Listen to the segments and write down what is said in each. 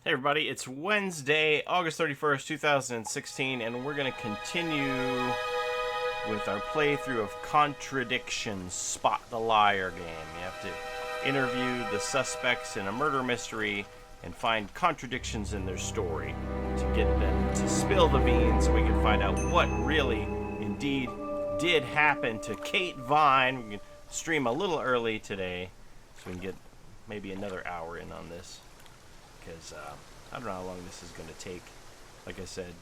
Hey everybody, it's Wednesday, August 31st, 2016, and we're going to continue with our playthrough of Contradiction, Spot the Liar game. You have to interview the suspects in a murder mystery and find contradictions in their story to get them to spill the beans so we can find out what really, indeed, did happen to Kate Vine. We can stream a little early today so we can get maybe another hour in on this. Because I don't know how long this is going to take. Like I said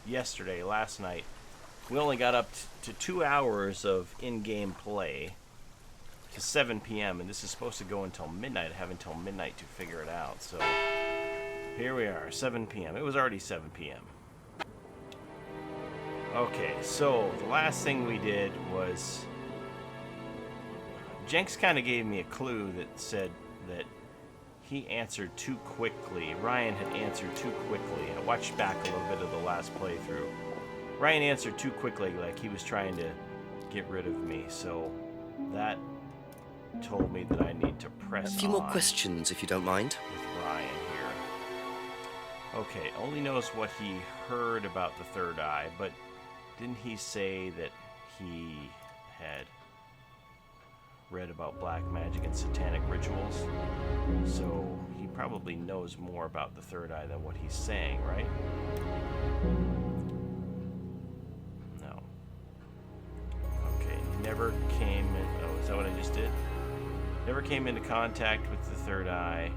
last night, we only got up to 2 hours of in-game play to 7 p.m. and this is supposed to go until midnight. I have until midnight to figure it out. So here we are, 7 p.m. It was already 7 p.m. Okay, so the last thing we did was Jenks kind of gave me a clue that said that he answered too quickly. Ryan had answered too quickly. I watched back a little bit of the last playthrough. Ryan answered too quickly, like he was trying to get rid of me. So that told me that I need to press A few more questions, if you don't mind. With Ryan here. Okay, only knows what he heard about the third eye, but didn't he say that he had read about black magic and satanic rituals? So he probably knows more about the third eye than what he's saying, right? No. Okay, never came in... Oh, is that what I just did? Never came into contact with the third eye.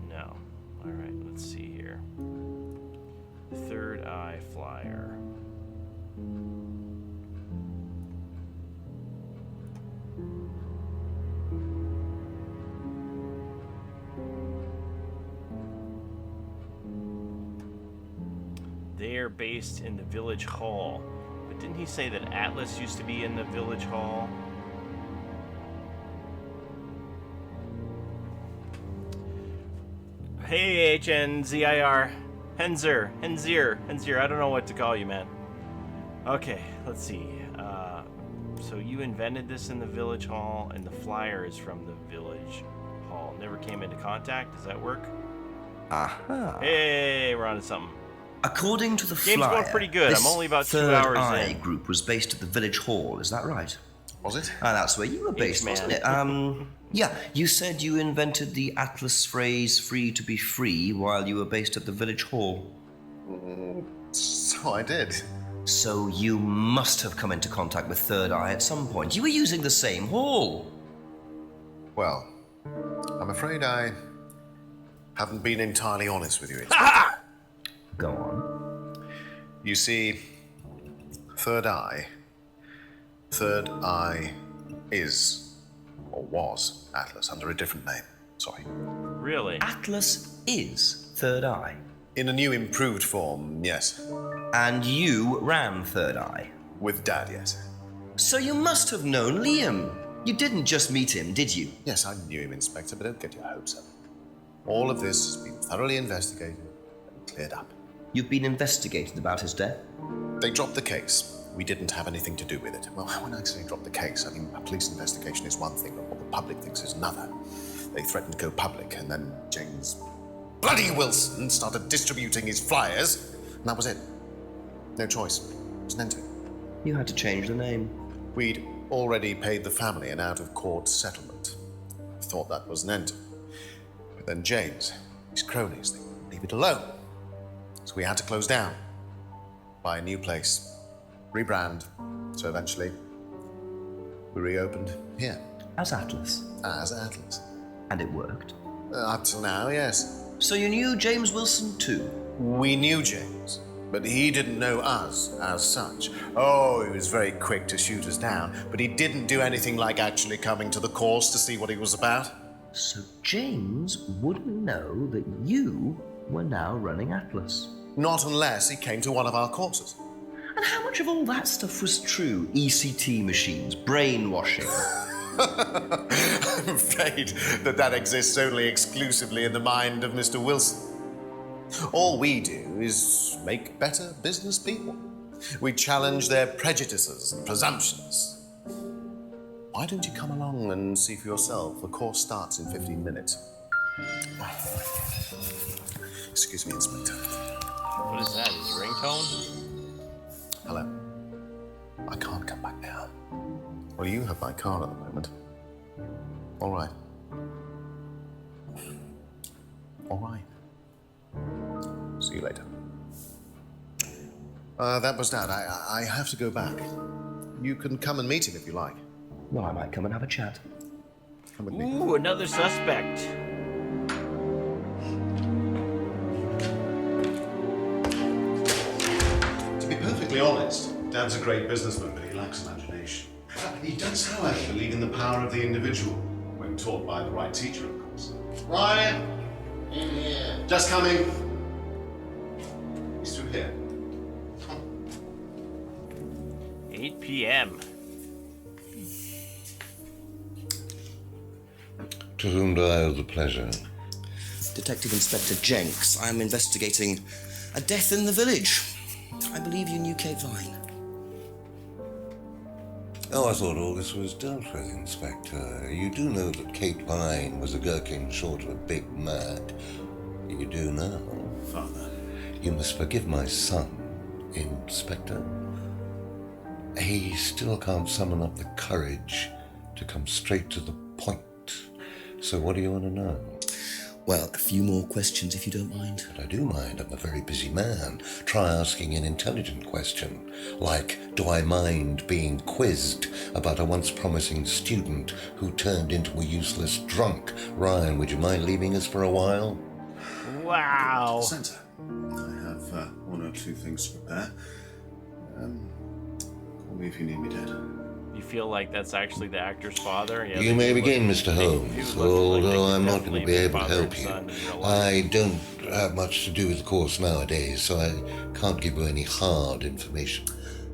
No. Alright, let's see here. Third eye flyer. They're based in the village hall. But didn't he say that Atlas used to be in the village hall? Hey, HNZIR. Henzir, I don't know what to call you, man. Okay, let's see. So you invented this in the village hall, and the flyer is from the village hall. Never came into contact. Does that work? Aha. Hey, we're on to something. According to the Game's flyer, going pretty good. this I'm only about 2 third hours eye in. group was based at the village hall. Is that right? Was it? That's where you were based, wasn't it? Yeah, you said you invented the Atlas phrase "free to be free" while you were based at the village hall. So I did. So you must have come into contact with Third Eye at some point. You were using the same hall. Well, I'm afraid I haven't been entirely honest with you. Go on. You see, Third Eye is, or was, Atlas under a different name. Sorry. Really? Atlas is Third Eye. In a new improved form, yes. And you ran Third Eye. With Dad, yes. So you must have known Liam. You didn't just meet him, did you? Yes, I knew him, Inspector, but don't get your hopes up. All of this has been thoroughly investigated and cleared up. You've been investigated about his death? They dropped the case. We didn't have anything to do with it. Well, when I say drop the case, I mean a police investigation is one thing, but what the public thinks is another. They threatened to go public, and then James bloody Wilson started distributing his flyers, and that was it. No choice. It was an end to it. You had to change the name. We'd already paid the family an out-of-court settlement. Thought that was an end to it. But then James, his cronies, they wouldn't leave it alone. So we had to close down, buy a new place, rebrand. So eventually, we reopened here. As Atlas. As Atlas. And it worked. Up till now, yes. So you knew James Wilson too? We knew James, but he didn't know us as such. Oh, he was very quick to shoot us down, but he didn't do anything like actually coming to the course to see what he was about. So James wouldn't know that you were now running Atlas? Not unless he came to one of our courses. And how much of all that stuff was true? ECT machines, brainwashing? I'm afraid that exists only exclusively in the mind of Mr. Wilson. All we do is make better business people. We challenge their prejudices and presumptions. Why don't you come along and see for yourself? The course starts in 15 minutes. Excuse me, Inspector. What is that? His ringtone? Hello. I can't come back now. Well, you have my car at the moment. All right. All right. See you later. That was Dad. I have to go back. You can come and meet him if you like. Well, I might come and have a chat. Come with me. Ooh, another suspect. To be perfectly honest, Dad's a great businessman, but he lacks imagination. He does, however, believe in the power of the individual, when taught by the right teacher, of course. Ryan! In here. Just coming. He's through here. 8 p.m. To whom do I owe the pleasure? Detective Inspector Jenks, I am investigating a death in the village. I believe you knew Kate Vine. Oh, I thought all this was dealt with, Inspector. You do know that Kate Vine was a gherkin short of a Big Mac. You do now. Father. You must forgive my son, Inspector. He still can't summon up the courage to come straight to the point. So what do you want to know? Well, a few more questions if you don't mind. But I do mind. I'm a very busy man. Try asking an intelligent question, like, do I mind being quizzed about a once promising student who turned into a useless drunk? Ryan, would you mind leaving us for a while? Wow. Santa, I have one or two things to prepare. Call me if you need me, Dad. You feel like that's actually the actor's father? Yeah, You may begin, Mr. Holmes, although I'm not going to be able to help you. I don't have much to do with the course nowadays, so I can't give you any hard information.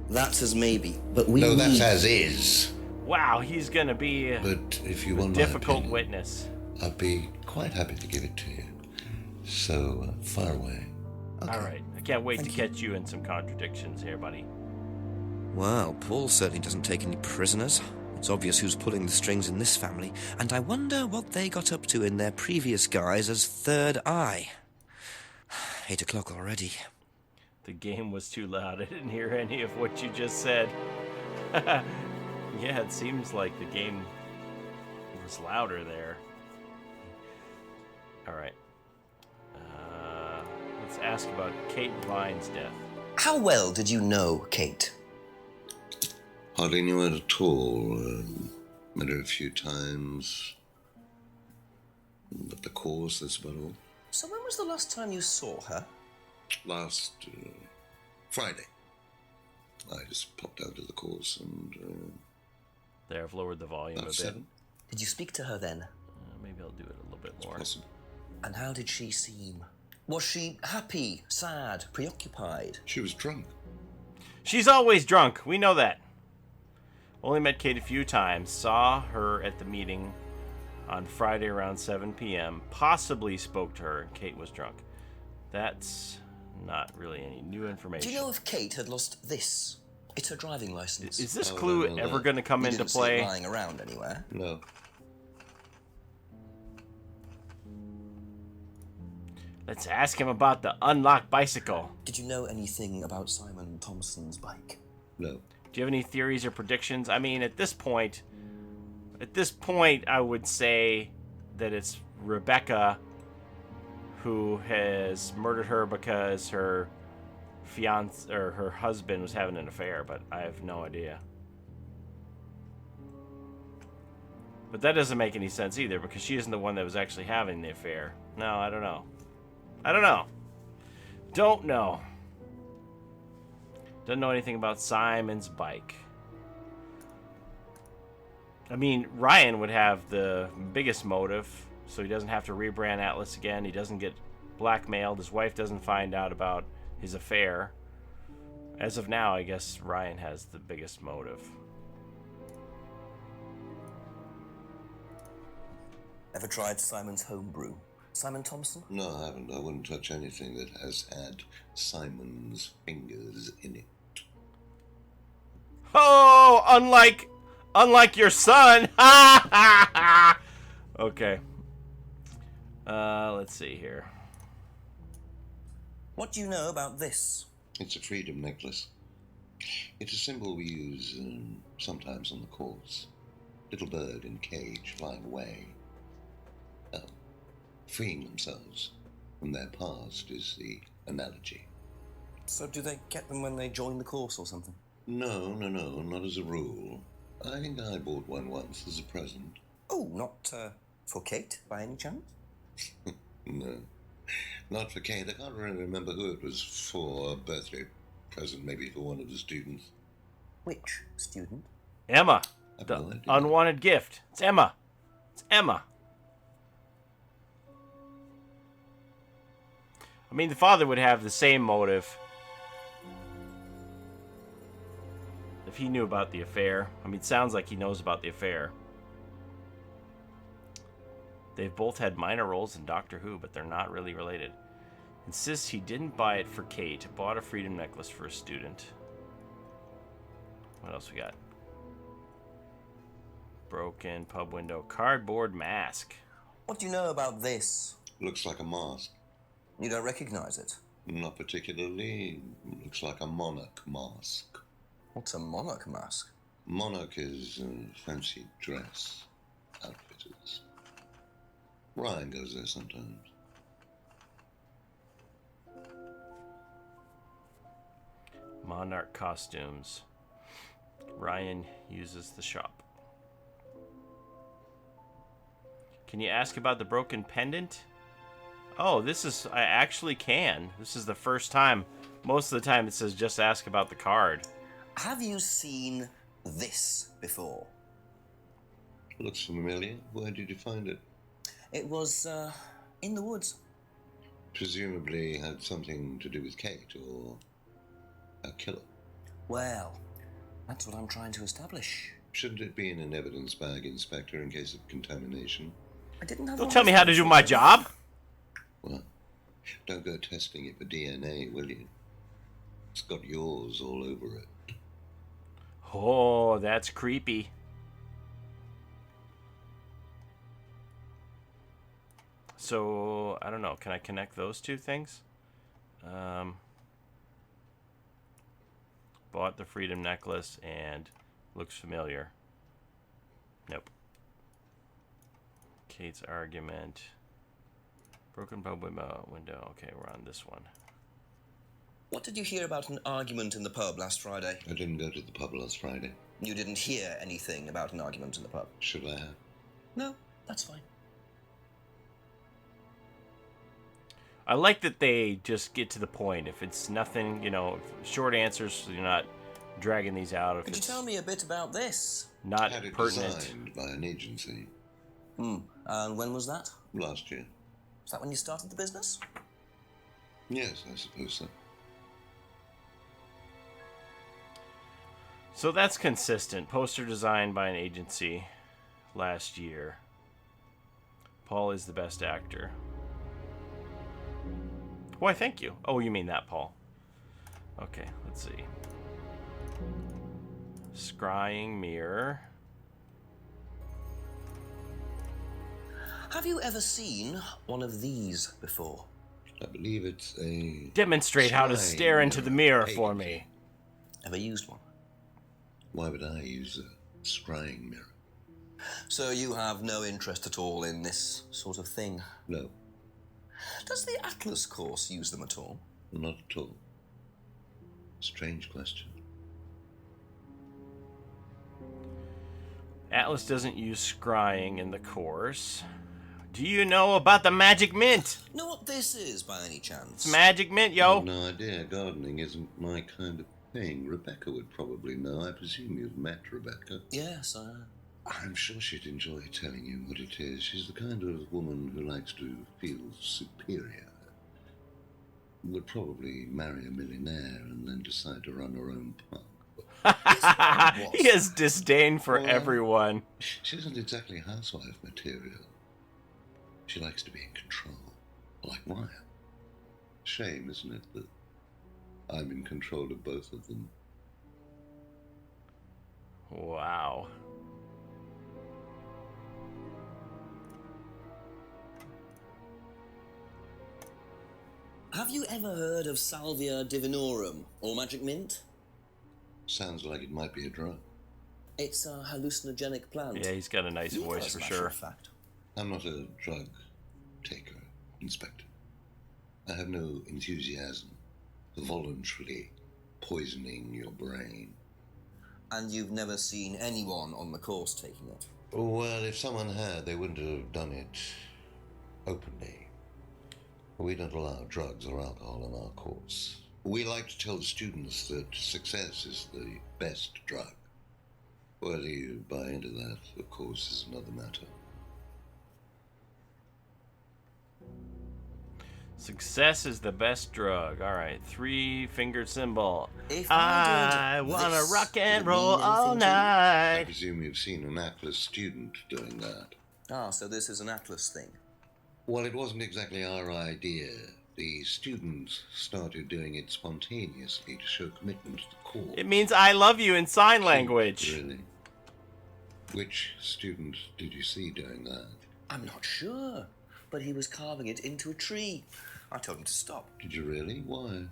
That's as maybe, but we No, that's need... as is. Wow, he's gonna be But if you a want my difficult opinion, witness. I'd be quite happy to give it to you. So, far away. Okay. All right, I can't wait to catch you in some contradictions here, buddy. Well, Paul certainly doesn't take any prisoners. It's obvious who's pulling the strings in this family, and I wonder what they got up to in their previous guise as Third Eye. 8 o'clock already. The game was too loud. I didn't hear any of what you just said. Yeah, it seems like the game was louder there. All right. Let's ask about Kate Vine's death. How well did you know Kate? Hardly knew it at all. Met her a few times. But the course, that's about all. So when was the last time you saw her? Last Friday. I just popped out to the course and... There, I've lowered the volume a about bit. 7. Did you speak to her then? Maybe I'll do it a little bit more. Possible. And how did she seem? Was she happy, sad, preoccupied? She was drunk. She's always drunk. We know that. Only met Kate a few times. Saw her at the meeting on Friday around 7 p.m. Possibly spoke to her, and Kate was drunk. That's not really any new information. Do you know if Kate had lost this? It's her driving license. Is this Oh, clue no, ever going to come You into didn't see play? it lying around anywhere. No. Let's ask him about the unlocked bicycle. Did you know anything about Simon Thompson's bike? No. Do you have any theories or predictions? I mean, at this point, I would say that it's Rebecca who has murdered her because her fiance or her husband was having an affair, but I have no idea. But that doesn't make any sense either, because she isn't the one that was actually having the affair. No, I don't know. Don't know. Doesn't know anything about Simon's bike. I mean, Ryan would have the biggest motive, so he doesn't have to rebrand Atlas again. He doesn't get blackmailed. His wife doesn't find out about his affair. As of now, I guess Ryan has the biggest motive. Ever tried Simon's homebrew? Simon Thompson? No, I haven't. I wouldn't touch anything that has had Simon's fingers in it. Oh, Unlike your son. Ha ha ha. Okay. Let's see here. What do you know about this? It's a freedom necklace. It's a symbol we use sometimes on the course. Little bird in cage flying away. Freeing themselves from their past is the analogy. So do they get them when they join the course or something? No, not as a rule. I think I bought one once as a present. Oh, not for Kate, by any chance? No, not for Kate. I can't really remember who it was for. A birthday present, maybe for one of the students. Which student? Emma. I've The no idea. unwanted gift. It's Emma. It's Emma. I mean, the father would have the same motive if he knew about the affair. I mean, it sounds like he knows about the affair. They've both had minor roles in Doctor Who, but they're not really related. Insists he didn't buy it for Kate. Bought a freedom necklace for a student. What else we got? Broken pub window. Cardboard mask. What do you know about this? Looks like a mask. You don't recognize it. Not particularly. Looks like a monarch mask. What's a monarch mask? Monarch is fancy dress outfitters. Ryan goes there sometimes. Monarch costumes. Ryan uses the shop. Can you ask about the broken pendant? Oh, I actually can. This is the first time. Most of the time it says just ask about the card. Have you seen this before? Looks familiar. Where did you find it? It was, in the woods. Presumably had something to do with Kate or a killer. Well, that's what I'm trying to establish. Shouldn't it be in an evidence bag, Inspector, in case of contamination? I didn't have Don't one tell me how to do my job. Well, don't go testing it for DNA, will you? It's got yours all over it. Oh, that's creepy. So, I don't know. Can I connect those two things? Bought the freedom necklace and looks familiar. Nope. Kate's argument. Broken pub window. Okay, we're on this one. What did you hear about an argument in the pub last Friday? I didn't go to the pub last Friday. You didn't hear anything about an argument in the pub? Should I have? No, that's fine. I like that they just get to the point. If it's nothing, short answers, so you're not dragging these out. If Could you it's tell me a bit about this? not Had it pertinent. designed by an agency And when was that? last year. Was that when you started the business? Yes, I suppose so. So that's consistent. Poster designed by an agency last year. Paul is the best actor. Why, thank you. Oh, you mean that, Paul. Okay, let's see. Scrying mirror. Have you ever seen one of these before? I believe it's a... Demonstrate how to Scrying stare into the mirror mirror. for me. Ever used one? Why would I use a scrying mirror? So you have no interest at all in this sort of thing? No, Does the Atlas course use them at all? not at all. Strange question. Atlas doesn't use scrying in the course. Do you know about the magic mint? Know what this is, by any chance? It's magic mint, I yo. have no idea. Gardening isn't my kind of thing. Rebecca would probably know. I presume you've met Rebecca. Yes, I'm sure she'd enjoy telling you what it is. She's the kind of woman who likes to feel superior. Would probably marry a millionaire and then decide to run her own pub. He has disdain for Well, everyone. She isn't exactly housewife material. She likes to be in control, like Ryan. Shame, isn't it, that I'm in control of both of them? Wow. Have you ever heard of Salvia divinorum, or magic mint? Sounds like it might be a drug. It's a hallucinogenic plant. Yeah, he's got a nice voice As a for matter sure. of fact. I'm not a drug taker, Inspector. I have no enthusiasm for voluntarily poisoning your brain. And you've never seen anyone on the course taking it? Well, if someone had, they wouldn't have done it openly. We don't allow drugs or alcohol on our course. We like to tell the students that success is the best drug. Whether you buy into that, of course, is another matter. Success is the best drug. All right, 3-fingered symbol. If I did wanna this, rock would and it roll mean all anything to you? I night. presume you've seen an Atlas student doing that. Ah, so this is an Atlas thing. Well, it wasn't exactly our idea. The students started doing it spontaneously to show commitment to the cause. It means I love you in sign language. Really? Which student did you see doing that? I'm not sure, but he was carving it into a tree. I told him to stop. Did you really? Why?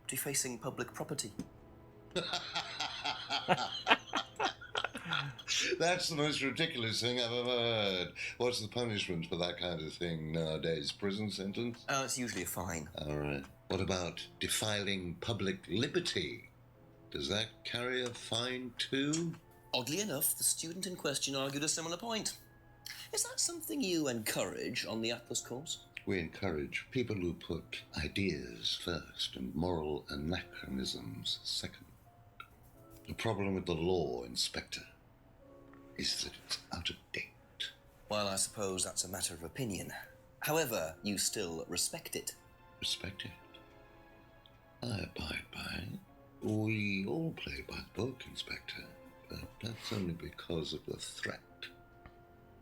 Defacing public property. That's the most ridiculous thing I've ever heard. What's the punishment for that kind of thing nowadays? Prison sentence? It's usually a fine. All right. What about defiling public liberty? Does that carry a fine too? Oddly enough, the student in question argued a similar point. Is that something you encourage on the Atlas course? We encourage people who put ideas first and moral anachronisms second. The problem with the law, Inspector, is that it's out of date. Well, I suppose that's a matter of opinion. However, you still respect it. Respect it. I abide by it. We all play by the book, Inspector, but that's only because of the threat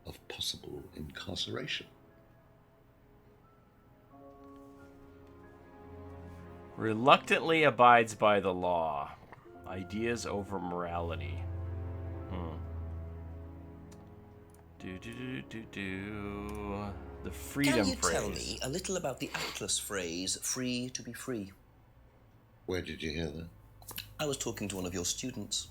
of possible incarceration. Reluctantly abides by the law. Ideas over morality. The freedom Can you phrase. tell me a little about the Atlas phrase, free to be free? Where did you hear that? I was talking to one of your students.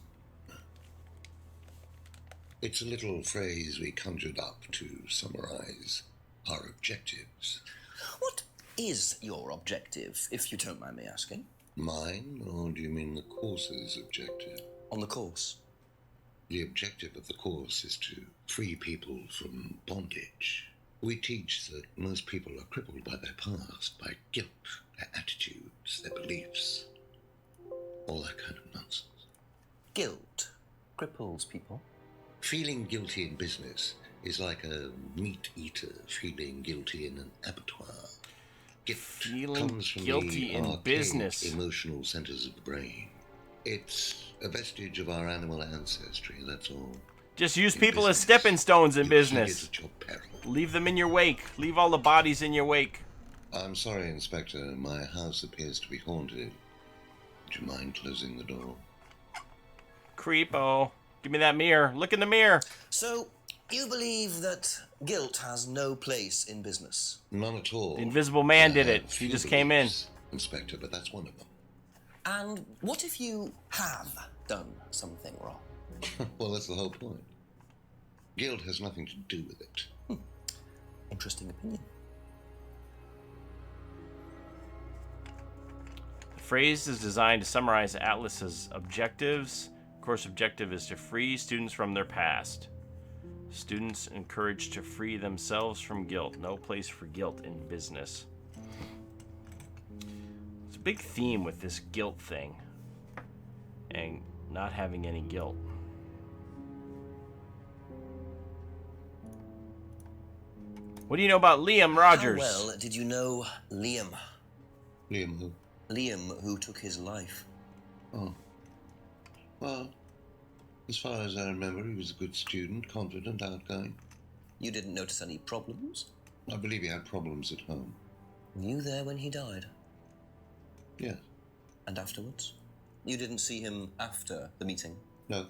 It's a little phrase we conjured up to summarize our objectives. What is your objective, if you don't mind me asking? Mine, or do you mean the course's objective? On the course. The objective of the course is to free people from bondage. We teach that most people are crippled by their past, by guilt, their attitudes, their beliefs, all that kind of nonsense. Guilt cripples people. Feeling guilty in business is like a meat eater feeling guilty in an abattoir. Guilt Feeling comes from guilty the in archaic business. emotional centers of the brain. It's a vestige of our animal ancestry, that's all. Just use In people as business, stepping stones in you business. see it at your peril. Leave them in your wake. Leave all the bodies in your wake. I'm sorry, Inspector. My house appears to be haunted. Would you mind closing the door? Creepo. Give me that mirror. Look in the mirror. So, you believe that guilt has no place in business? None at all. The Invisible Man I did it. have He few just came in. beliefs, Inspector, but that's one of them. And what if you have done something wrong? Well, that's the whole point. Guilt has nothing to do with it. Interesting opinion. The phrase is designed to summarize Atlas's objectives. Course objective is to free students from their past. Students encouraged to free themselves from guilt. No place for guilt in business. It's a big theme with this guilt thing. And not having any guilt. What do you know about Liam Rogers? How well did you know Liam? Liam who? Liam, who took his life. Oh. Well, as far as I remember, he was a good student, confident, outgoing. You didn't notice any problems? I believe he had problems at home. Were you there when he died? Yes. And afterwards? You didn't see him after the meeting? No.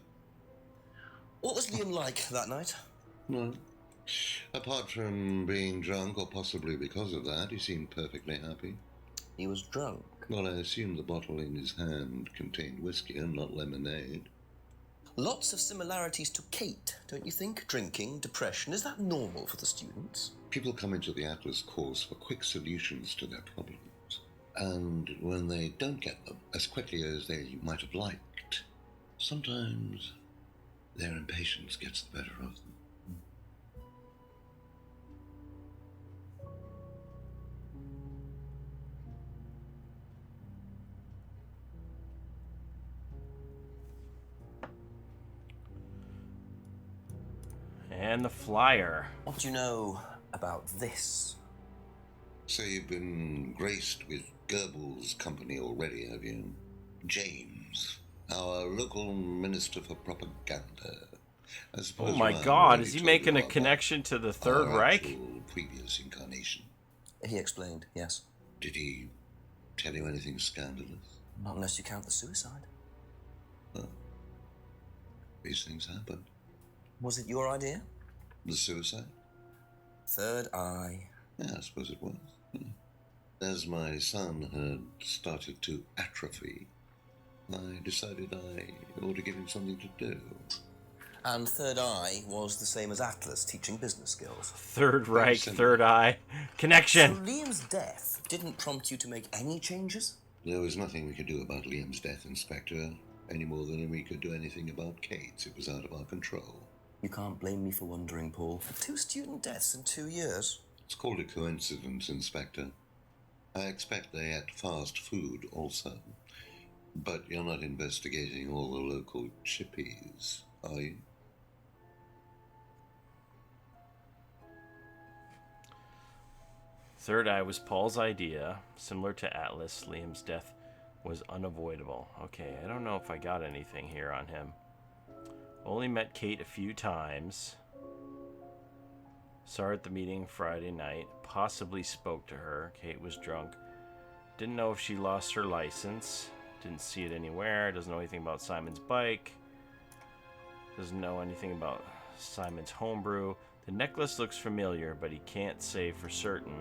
What was Liam like that night? Well, apart from being drunk, or possibly because of that, he seemed perfectly happy. He was drunk. Well, I assume the bottle in his hand contained whiskey and not lemonade. Lots of similarities to Kate, don't you think? Drinking, depression, is that normal for the students? People come into the Atlas course for quick solutions to their problems. And when they don't get them as quickly as they might have liked, sometimes their impatience gets the better of them. And the flyer. What do you know about this? So you've been graced with Goebbels' company already, have you? James, our local minister for propaganda. I suppose Oh my Ryan God, already is he told making you a about connection to the Third our Reich? actual previous incarnation. He explained, yes. Did he tell you anything scandalous? Not unless you count the suicide. Well, these things happen. Was it your idea? The suicide? Third eye. Yeah, I suppose it was. As my son had started to atrophy, I decided I ought to give him something to do. And Third Eye was the same as Atlas, teaching business skills. Third Reich, simple. Third Eye. So Connection. Liam's death didn't prompt you to make any changes? There was nothing we could do about Liam's death, Inspector, any more than we could do anything about Kate's. It was out of our control. You can't blame me for wondering, Paul. 2 student deaths in 2 years. It's called a coincidence, Inspector. I expect they ate fast food also. But you're not investigating all the local chippies, are you? Third Eye was Paul's idea. Similar to Atlas, Liam's death was unavoidable. Okay, I don't know if I got anything here on him. Only met Kate a few times. Saw her at the meeting Friday night. Possibly spoke to her. Kate was drunk. Didn't know if she lost her license. Didn't see it anywhere. Doesn't know anything about Simon's bike. Doesn't know anything about Simon's homebrew. The necklace looks familiar, but he can't say for certain.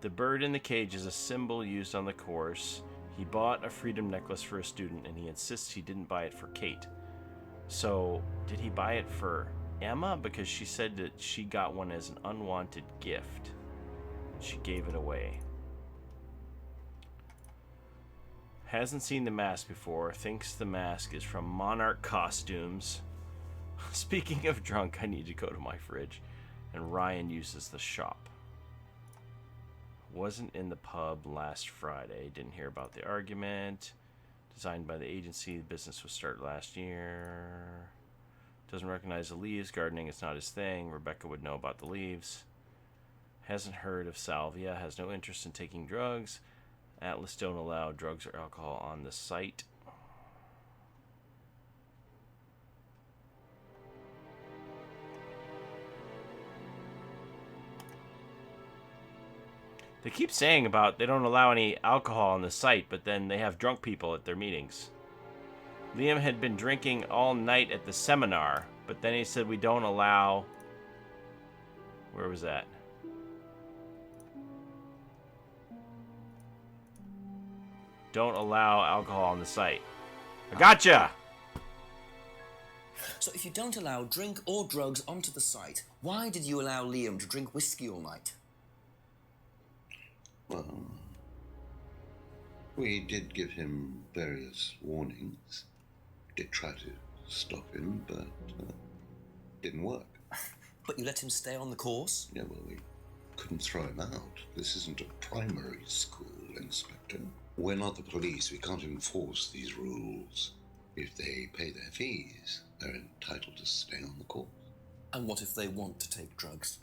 The bird in the cage is a symbol used on the course. He bought a freedom necklace for a student, and he insists he didn't buy it for Kate. So, did he buy it for Emma? Because she said that she got one as an unwanted gift. She gave it away. Hasn't seen the mask before. Thinks the mask is from Monarch Costumes. Speaking of drunk, I need to go to my fridge. And Ryan uses the shop. Wasn't in the pub last Friday. Didn't hear about the argument. Designed by the agency. The business was started last year. Doesn't recognize the leaves. Gardening is not his thing. Rebecca would know about the leaves. Hasn't heard of salvia. Has no interest in taking drugs. Atlas don't allow drugs or alcohol on the site. They keep saying about they don't allow any alcohol on the site, but then they have drunk people at their meetings. Liam had been drinking all night at the seminar, but then he said we don't allow... Where was that? Don't allow alcohol on the site. I gotcha! So if you don't allow drink or drugs onto the site, why did you allow Liam to drink whiskey all night? Well, we did give him various warnings. Did try to stop him, but didn't work. But you let him stay on the course? Yeah, well, we couldn't throw him out. This isn't a primary school, Inspector. We're not the police. We can't enforce these rules. If they pay their fees, they're entitled to stay on the course. And what if they want to take drugs?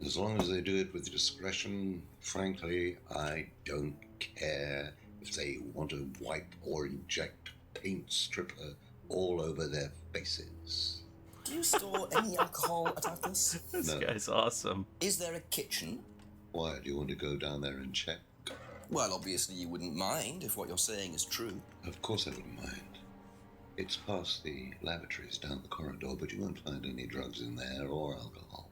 As long as they do it with discretion, frankly, I don't care if they want to wipe or inject paint stripper all over their faces. Do you store any alcohol at Atlas? This No. guy's awesome. Is there a kitchen? Why, do you want to go down there and check? Well, obviously you wouldn't mind if what you're saying is true. Of course I wouldn't mind. It's past the lavatories down the corridor, but you won't find any drugs in there or alcohol.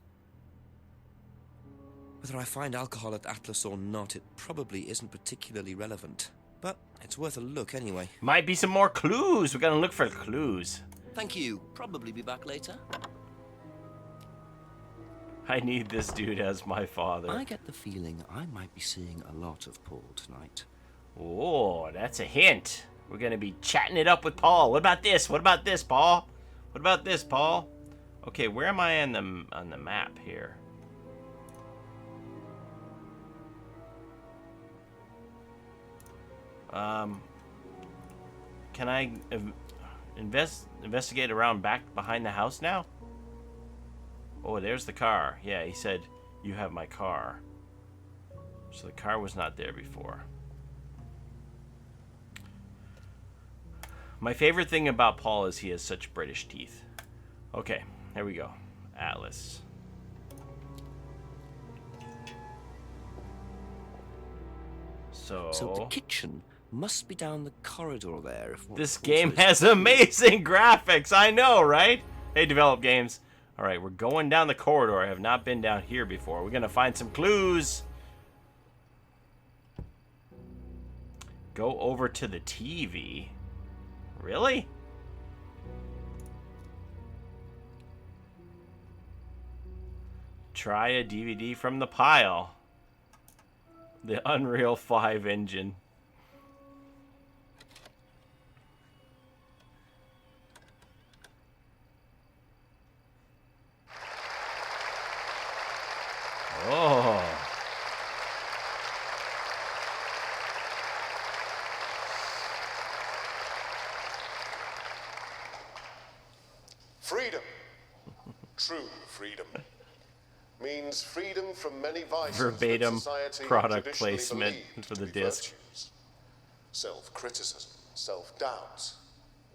Whether I find alcohol at Atlas or not, it probably isn't particularly relevant. But it's worth a look anyway. Might be some more clues. We're gonna look for clues. Thank you. Probably be back later. I need this dude as my father. I get the feeling I might be seeing a lot of Paul tonight. Oh, that's a hint. We're gonna be chatting it up with Paul. What about this? What about this, Paul? What about this, Paul? Okay, where am I on the map here? Can I investigate around back behind the house now? Oh, there's the car. Yeah, he said, you have my car. So the car was not there before. My favorite thing about Paul is he has such British teeth. Okay, there we go. Atlas. So the kitchen must be down the corridor there. If This game has amazing graphics. I know, right? They develop games. All right, we're going down the corridor. I have not been down here before. We're going to find some clues. Go over to the TV. Really? Try a DVD from the pile. The Unreal 5 engine. Oh. Freedom, true freedom, means freedom from many vices Verbatim that society product traditionally placement believed for to the be disc. virtues. Self-criticism, self-doubt,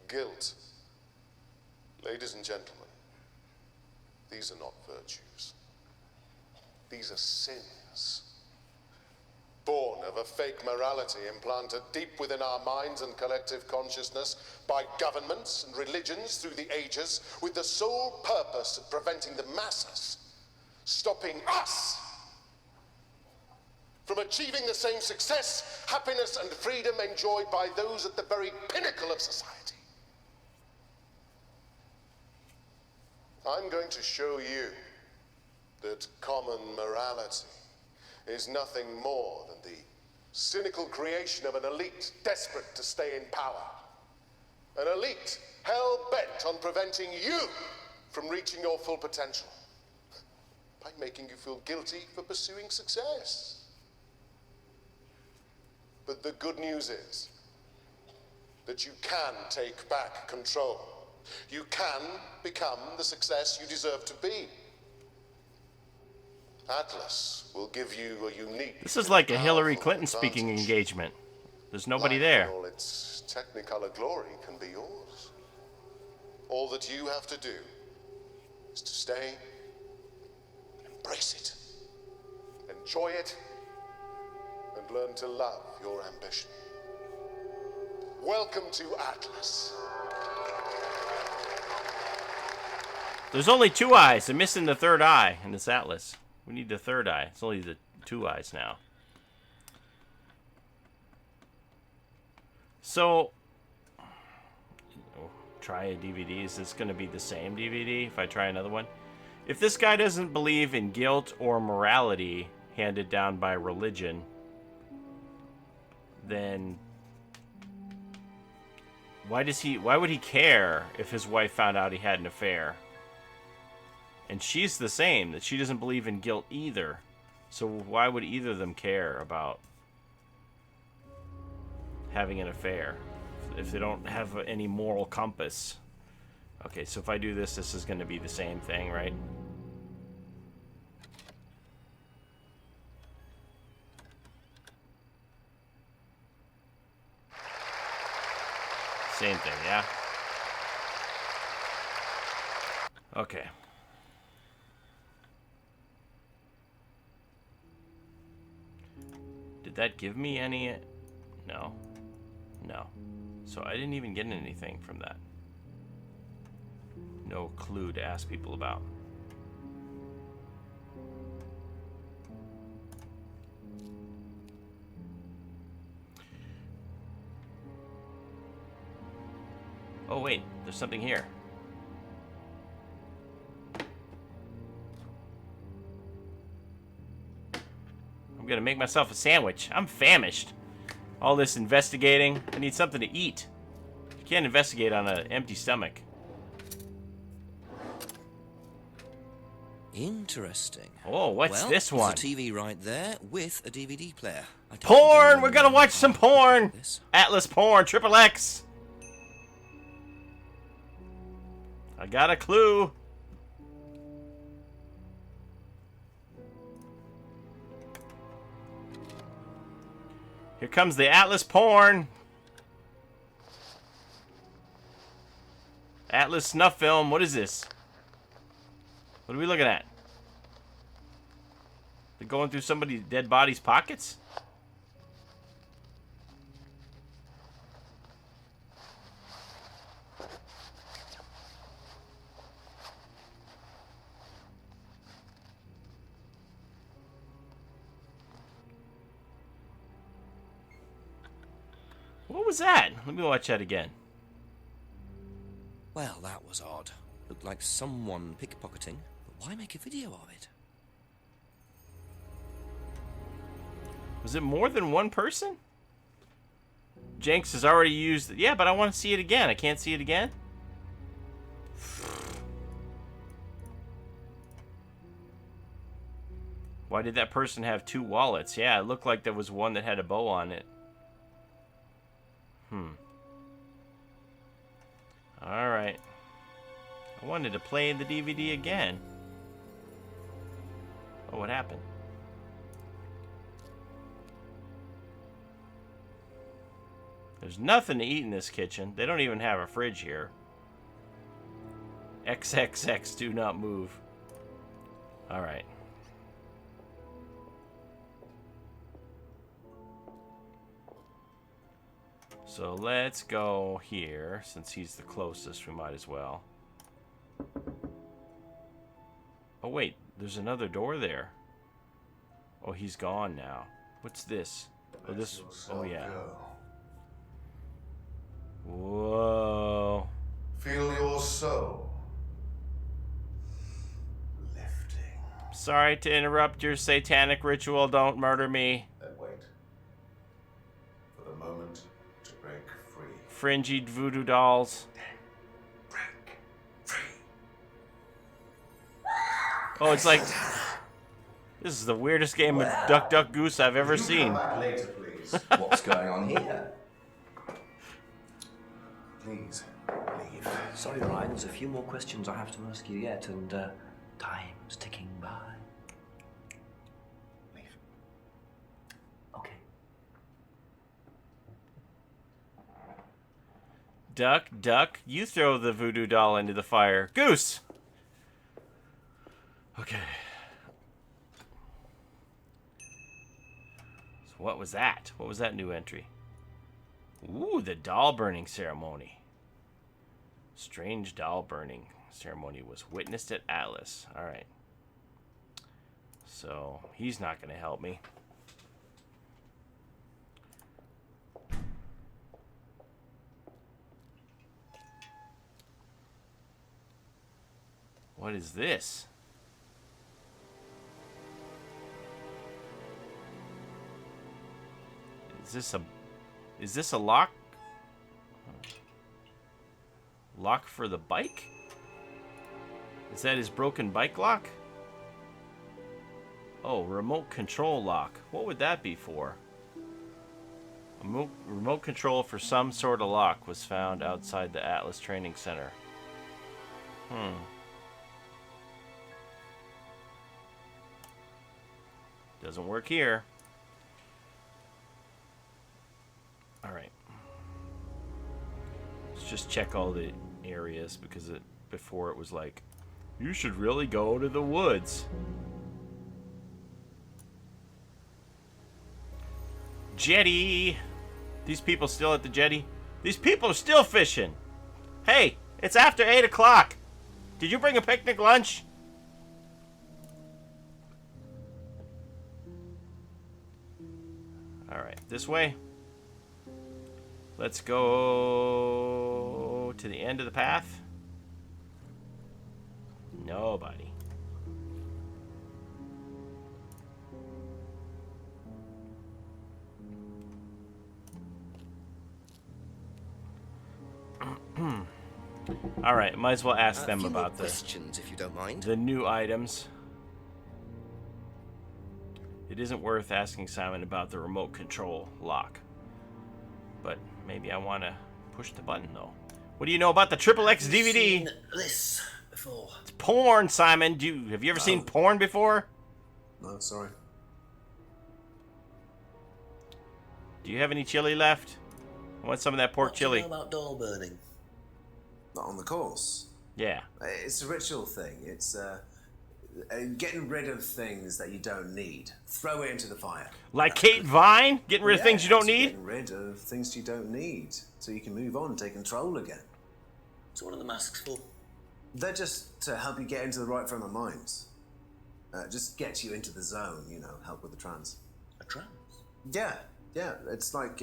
guilt. Ladies and gentlemen, these are not virtues. These are sins. Born of a fake morality implanted deep within our minds and collective consciousness by governments and religions through the ages, with the sole purpose of preventing the masses, stopping us from achieving the same success, happiness, and freedom enjoyed by those at the very pinnacle of society. I'm going to show you that common morality is nothing more than the cynical creation of an elite desperate to stay in power. An elite hell-bent on preventing you from reaching your full potential by making you feel guilty for pursuing success. But the good news is that you can take back control. You can become the success you deserve to be. Atlas will give you a unique... This is like a Hillary powerful Clinton speaking advantage. engagement. There's nobody Life there. in all its technicolor glory can be yours. All that you have to do is to stay, embrace it, enjoy it, and learn to love your ambition. Welcome to Atlas. There's only two eyes. I'm missing the third eye in this Atlas. We need the third eye. It's only the two eyes now. So, try a DVD. Is this going to be the same DVD if I try another one? If this guy doesn't believe in guilt or morality handed down by religion, then why would he care if his wife found out he had an affair? And she's the same, that she doesn't believe in guilt either. So why would either of them care about having an affair if they don't have any moral compass? Okay, so if I do this, this is going to be the same thing, right? Same thing, yeah? Okay. Did that give me any... No. No. So I didn't even get anything from that. no clue to ask people about. Oh wait, there's something here. I'm gonna make myself a sandwich. I'm famished. All this investigating. I need something to eat. You can't investigate on an empty stomach. Interesting. Oh, what's this one? There's a TV right there with a DVD player. I don't think Porn! anyone We're gonna watch some porn! this. Atlas porn, triple X! I got a clue. Here comes the Atlas porn. Atlas snuff film. What is this? What are we looking at? They're going through somebody's dead body's pockets? What was that? Let me watch that again. Well, that was odd. Looked like someone pickpocketing, but why make a video of it? Was it more than one person? Jenks has already used... Yeah, but I want to see it again. I can't see it again? Why did that person have two wallets? Yeah, it looked like there was one that had a bow on it. Alright. I wanted to play the DVD again. Oh, what happened? There's nothing to eat in this kitchen. They don't even have a fridge here. XXX, do not move. Alright. So let's go here. Since he's the closest, we might as well. Oh wait, there's another door there. Oh, he's gone now. What's this? Oh, this... Oh, yeah. Whoa. Feel your soul lifting. Sorry to interrupt your satanic ritual. Don't murder me. Then wait for the moment to break free. Fringy voodoo dolls. Break free. Oh, it's like... This is the weirdest game of Duck Duck Goose I've ever seen. Come back later, please. What's going on here? Please leave. Sorry, Ryan, there's a few more questions I have to ask you yet, and time's ticking by. Leave. Okay. Duck, duck, you throw the voodoo doll into the fire. Goose! Okay. So what was that? What was that new entry? Ooh, the doll burning ceremony. Strange doll burning ceremony was witnessed at Atlas. Alright. So, he's not going to help me. What is this? Is this a lock? Lock for the bike? Is that his broken bike lock? Oh, remote control lock. What would that be for? A remote control for some sort of lock was found outside the Atlas Training Center. Doesn't work here. Alright. Let's just check all the areas because before it was like, you should really go to the woods. Jetty! These people still at the jetty? These people are still fishing! Hey, it's after 8 o'clock! Did you bring a picnic lunch? Alright, this way. Let's go to the end of the path. Nobody. Alright, might as well ask them about questions, if you don't mind. the new items. It isn't worth asking Simon about the remote control lock. But maybe I want to push the button, though. What do you know about the Triple X DVD? Seen this before. It's porn, Simon. Have you ever seen porn before? No, sorry. Do you have any chili left? I want some of that pork chili. What do you know about doll burning? Not on the course. Yeah. It's a ritual thing. It's getting rid of things that you don't need. Throw it into the fire. Like Kate Vine? Getting rid of things you don't need? Getting rid of things you don't need, so you can move on, take control again. So what are the masks for? They're just to help you get into the right frame of mind. Just get you into the zone, you know, help with the trance. A trance? Yeah. It's like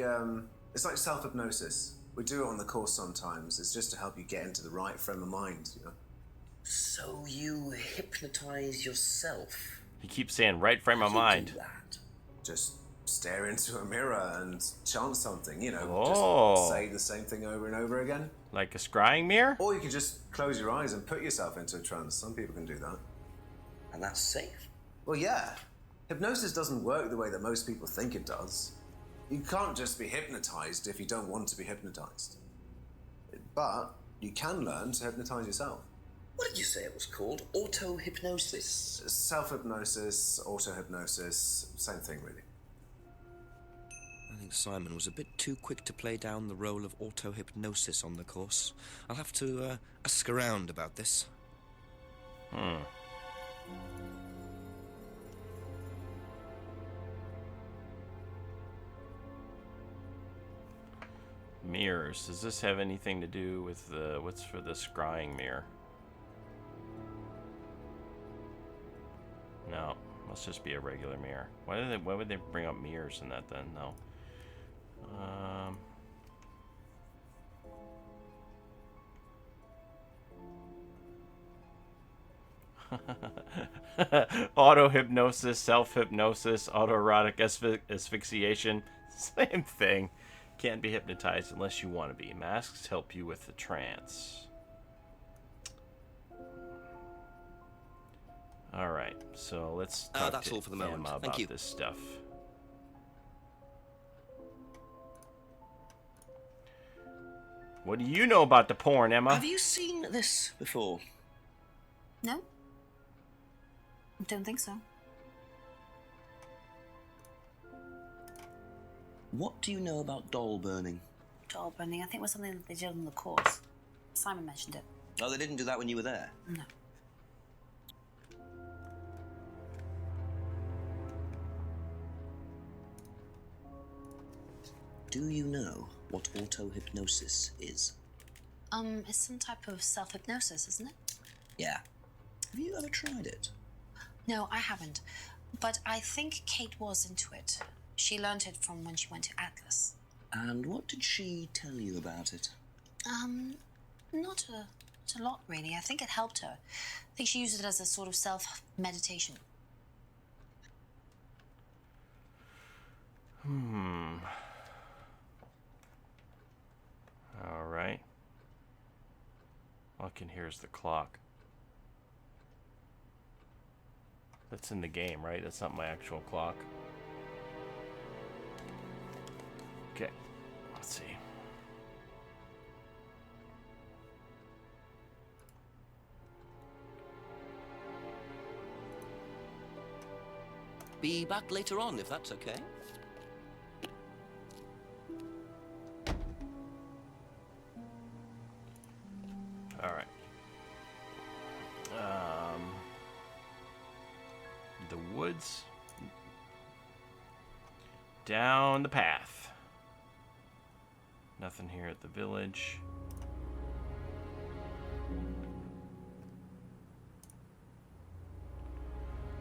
self-hypnosis. We do it on the course sometimes. It's just to help you get into the right frame of mind, you know. So you hypnotize yourself? He keeps saying right frame of How do you mind. do that? Just stare into a mirror and chant something, you know. Oh. Just say the same thing over and over again. Like a scrying mirror? Or you could just close your eyes and put yourself into a trance. Some people can do that. And that's safe? Well, yeah. Hypnosis doesn't work the way that most people think it does. You can't just be hypnotized if you don't want to be hypnotized. But you can learn to hypnotize yourself. What did you say it was called? Auto-hypnosis? Self-hypnosis, auto-hypnosis, same thing, really. I think Simon was a bit too quick to play down the role of auto-hypnosis on the course. I'll have to ask around about this. Mirrors. Does this have anything to do with the what's for the scrying mirror? No, must just be a regular mirror. Why would they bring up mirrors in that then? No. Auto hypnosis, self hypnosis, autoerotic asphyxiation, same thing. Can't be hypnotized unless you want to be. Masks help you with the trance. All right, so let's talk that's to all for the moment. Emma Thank about you. this stuff. What do you know about the porn, Emma? Have you seen this before? No? Don't think so. What do you know about doll burning? Doll burning, I think was something that they did on the course. Simon mentioned it. Oh, they didn't do that when you were there? No. Do you know what auto-hypnosis is? It's some type of self-hypnosis, isn't it? Yeah. Have you ever tried it? No, I haven't. But I think Kate was into it. She learned it from when she went to Atlas. And what did she tell you about it? Not a lot, really. I think it helped her. I think she used it as a sort of self-meditation. All right. All I can hear is the clock. That's in the game, right? That's not my actual clock. Okay, let's see. Be back later on, if that's okay. All right. The woods. Down the path. Nothing here at the village.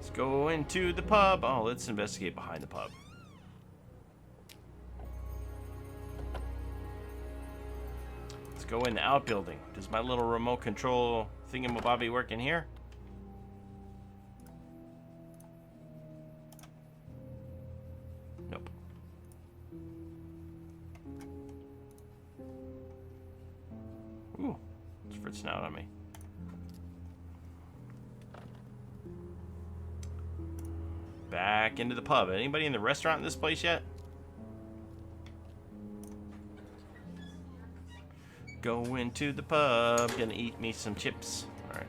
Let's go into the pub. Oh, let's investigate behind the pub. Let's go in the outbuilding. Does my little remote control thingamabobby work in here? Nope. Ooh, it's fritzing out on me. Back into the pub. Anybody in the restaurant in this place yet? Go into the pub. Gonna eat me some chips. Alright.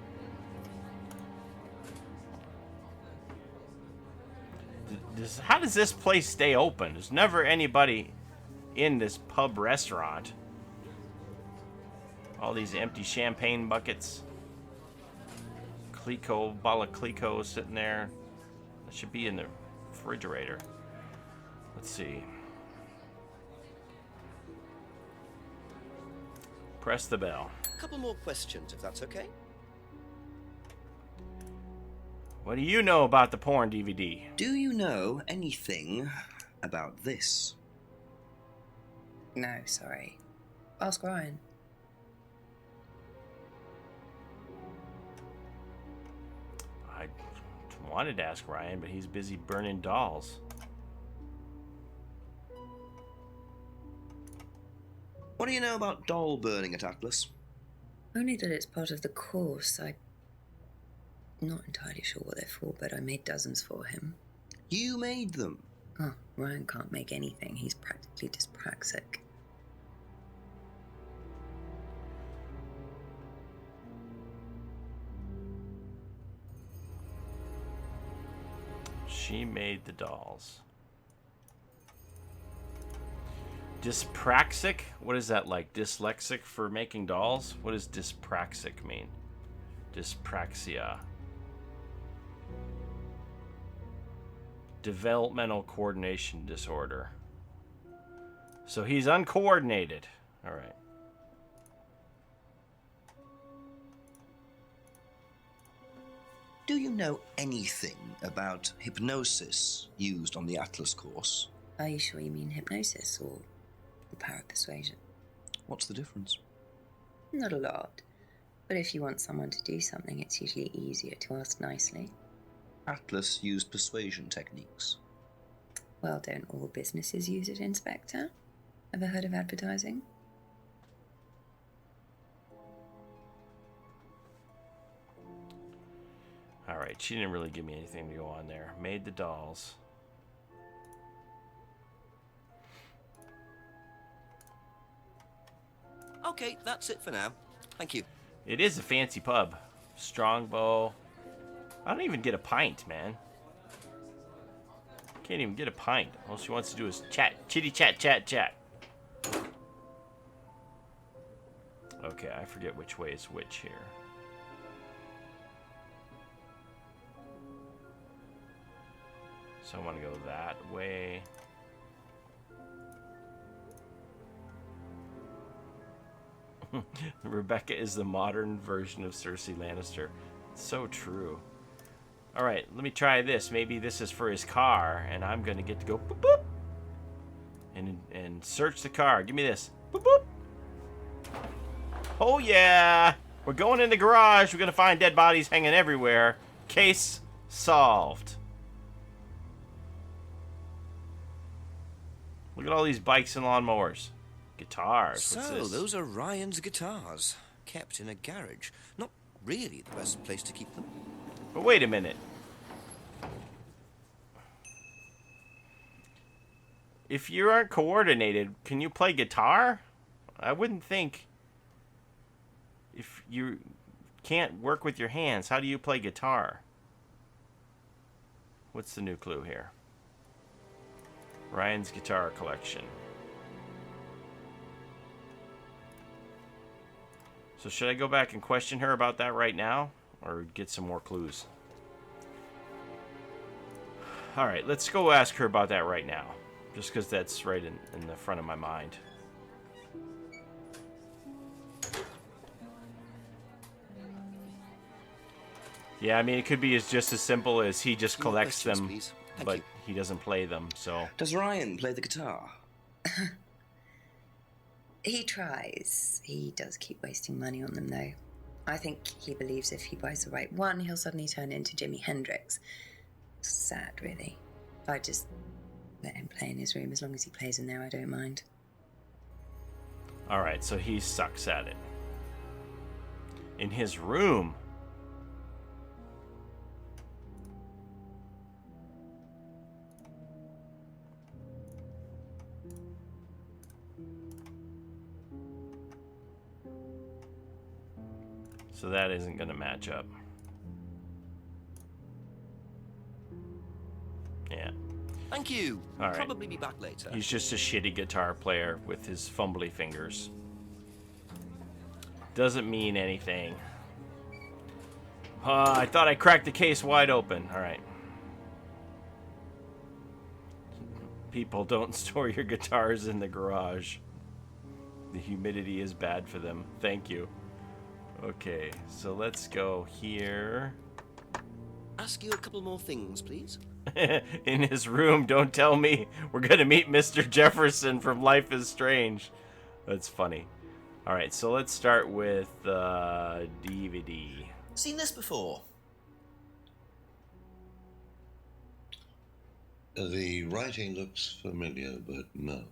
How does this place stay open? There's never anybody in this pub restaurant. All these empty champagne buckets. Clico, bottle of Clico sitting there. That should be in the refrigerator. Let's see. Press the bell. A couple more questions, if that's okay. What do you know about the porn DVD? Do you know anything about this? No, sorry. Ask Ryan. I wanted to ask Ryan, but he's busy burning dolls. What do you know about doll burning at Atlas? Only that it's part of the course. I'm not entirely sure what they're for, but I made dozens for him. You made them? Oh, Ryan can't make anything. He's practically dyspraxic. She made the dolls. Dyspraxic? What is that, like dyslexic for making dolls? What does dyspraxic mean? Dyspraxia. Developmental coordination disorder. So he's uncoordinated. All right. Do you know anything about hypnosis used on the Atlas course? Are you sure you mean hypnosis or the power of persuasion? What's the difference? Not a lot. But if you want someone to do something, it's usually easier to ask nicely. Atlas used persuasion techniques. Well, don't all businesses use it, Inspector? Ever heard of advertising? Alright, she didn't really give me anything to go on there. Made the dolls. Okay, that's it for now. Thank you. It is a fancy pub. Strongbow. I don't even get a pint, man. Can't even get a pint. All she wants to do is chat. Chitty chat, chat, chat. Okay, I forget which way is which here. So I want to go that way. Rebecca is the modern version of Cersei Lannister. It's so true. Alright, let me try this. Maybe this is for his car, and I'm going to get to go boop boop. And search the car. Give me this. Boop boop. Oh yeah! We're going in the garage. We're going to find dead bodies hanging everywhere. Case solved. Look at all these bikes and lawnmowers. Guitars. What's So, this? those are Ryan's guitars, kept in a garage. Not really the best place to keep them. But wait a minute. If you aren't coordinated, can you play guitar? I wouldn't think. If you can't work with your hands, how do you play guitar? What's the new clue here? Ryan's guitar collection. So should I go back and question her about that right now? Or get some more clues? Alright, let's go ask her about that right now. Just because that's right in the front of my mind. Yeah, I mean, it could be just as simple as he just More collects questions, them, please. Thank but you. he doesn't play them, so... Does Ryan play the guitar? He tries. He does keep wasting money on them, though. I think he believes if he buys the right one, he'll suddenly turn into Jimi Hendrix. Sad, really. I just let him play in his room. As long as he plays in there, I don't mind. Alright, so he sucks at it. In his room. So that isn't going to match up. Yeah. Thank you. All right. Probably be back later. He's just a shitty guitar player with his fumbly fingers. Doesn't mean anything. I thought I cracked the case wide open. All right. People, don't store your guitars in the garage. The humidity is bad for them. Thank you. Okay, so let's go here. Ask you a couple more things, please. In his room, don't tell me we're gonna meet Mr. Jefferson from Life is Strange. That's funny. Alright, so let's start with DVD. Seen this before? The writing looks familiar, but no.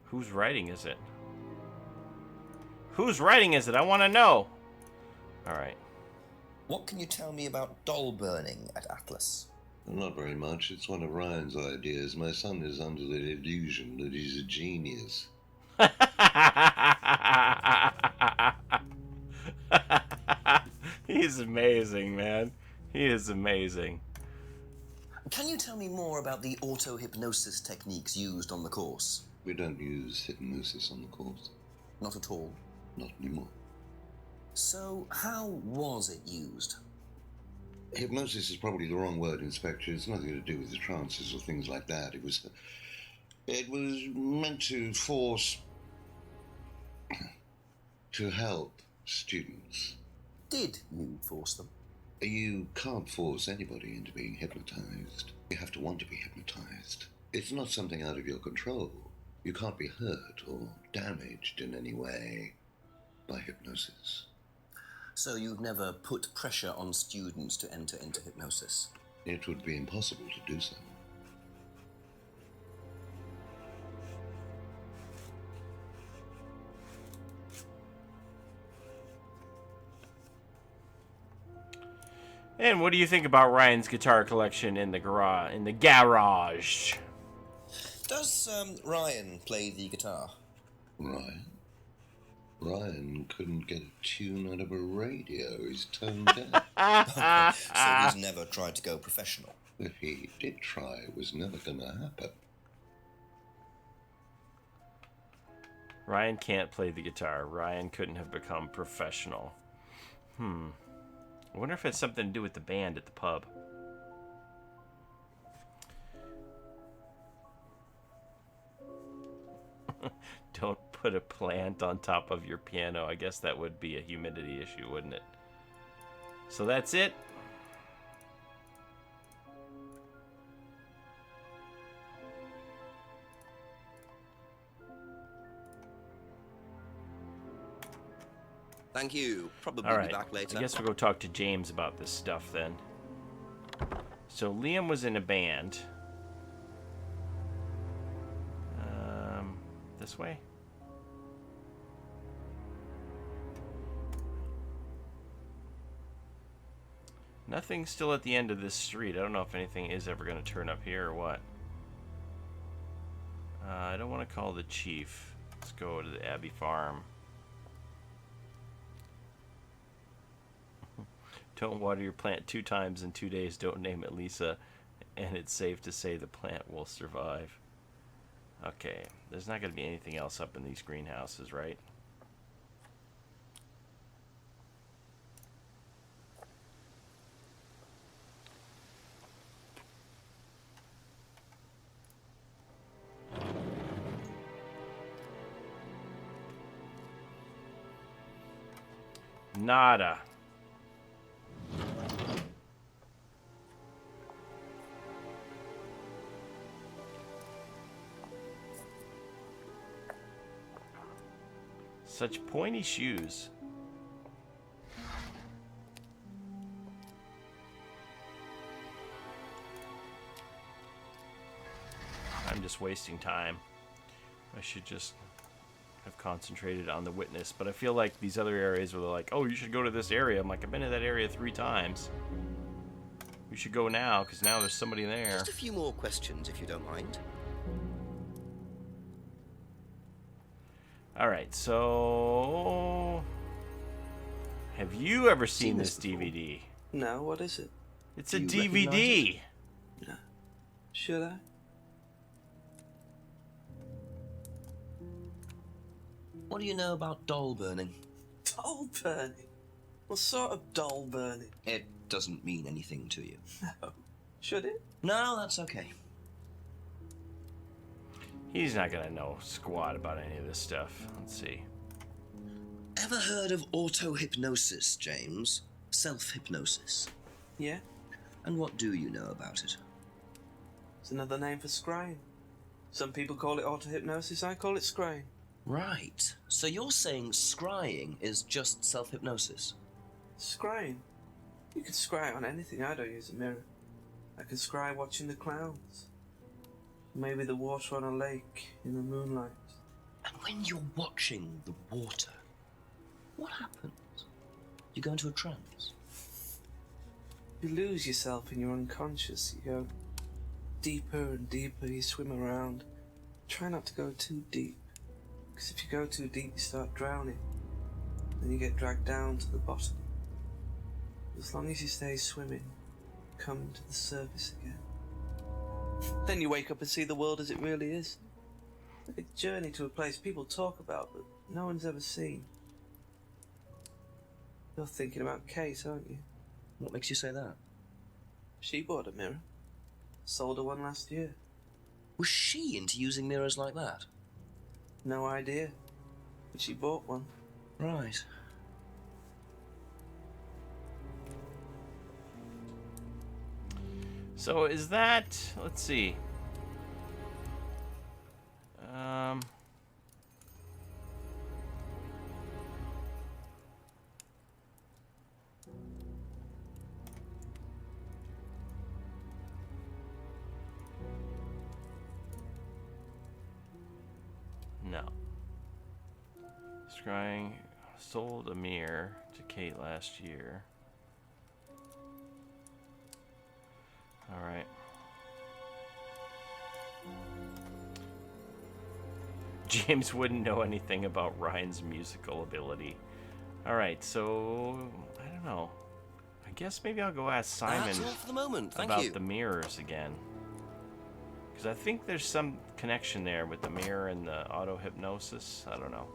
Whose writing is it? Whose writing is it? I want to know. Alright. What can you tell me about doll burning at Atlas? Not very much. It's one of Ryan's ideas. My son is under the illusion that he's a genius. He's amazing, man. He is amazing. Can you tell me more about the auto-hypnosis techniques used on the course? We don't use hypnosis on the course. Not at all. Not anymore. So, how was it used? Hypnosis is probably the wrong word, Inspector. It's nothing to do with the trances or things like that. It was meant to force... to help students. Did you force them? You can't force anybody into being hypnotized. You have to want to be hypnotized. It's not something out of your control. You can't be hurt or damaged in any way by hypnosis. So you've never put pressure on students to enter into hypnosis? It would be impossible to do so. And what do you think about Ryan's guitar collection in the garage? Does Ryan play the guitar? Ryan? Ryan couldn't get a tune out of a radio. He's tone deaf. Okay, so he's never tried to go professional. If he did try, it was never gonna happen. Ryan can't play the guitar. Ryan couldn't have become professional. I wonder if it's something to do with the band at the pub. Don't put a plant on top of your piano. I guess that would be a humidity issue, wouldn't it? So that's it. Thank you. Probably All be right. back later. I guess we'll go talk to James about this stuff then. So Liam was in a band. This way? Nothing's still at the end of this street. I don't know if anything is ever going to turn up here or what. I don't want to call the chief. Let's go to the Abbey Farm. Don't water your plant 2 times in 2 days. Don't name it Lisa. And it's safe to say the plant will survive. Okay, there's not going to be anything else up in these greenhouses, right? Nada. Such pointy shoes. I'm just wasting time. I should just have concentrated on the witness, but I feel like these other areas where they're like, oh, you should go to this area. I'm like, I've been to that area 3 times. We should go now, because now there's somebody there. Just a few more questions, if you don't mind. Alright, so... have you ever seen this DVD? No, what is it? It's a Do you DVD! No. Should I? What do you know about doll burning? Doll burning? What sort of doll burning? It doesn't mean anything to you. No. Should it? No, that's okay. He's not gonna know squat about any of this stuff. Let's see. Ever heard of auto-hypnosis, James? Self-hypnosis. Yeah. And what do you know about it? It's another name for scrying. Some people call it auto-hypnosis, I call it scrying. Right. So you're saying scrying is just self-hypnosis? Scrying? You can scry on anything. I don't use a mirror. I can scry watching the clouds. Maybe the water on a lake in the moonlight. And when you're watching the water, what happens? You go into a trance? You lose yourself in your unconscious. You go deeper and deeper. You swim around. Try not to go too deep. Because if you go too deep, you start drowning. Then you get dragged down to the bottom. As long as you stay swimming, come to the surface again. Then you wake up and see the world as it really is. Like a journey to a place people talk about, but no one's ever seen. You're thinking about Kate, aren't you? What makes you say that? She bought a mirror. Sold her one last year. Was she into using mirrors like that? No idea. But she bought one. Right. So is that... let's see. No. Scrying sold a mirror to Kate last year. Alright. James wouldn't know anything about Ryan's musical ability. Alright, so... I don't know. I guess maybe I'll go ask Simon That's all for the moment. Thank about you. the mirrors again. Because I think there's some connection there with the mirror and the auto-hypnosis. I don't know.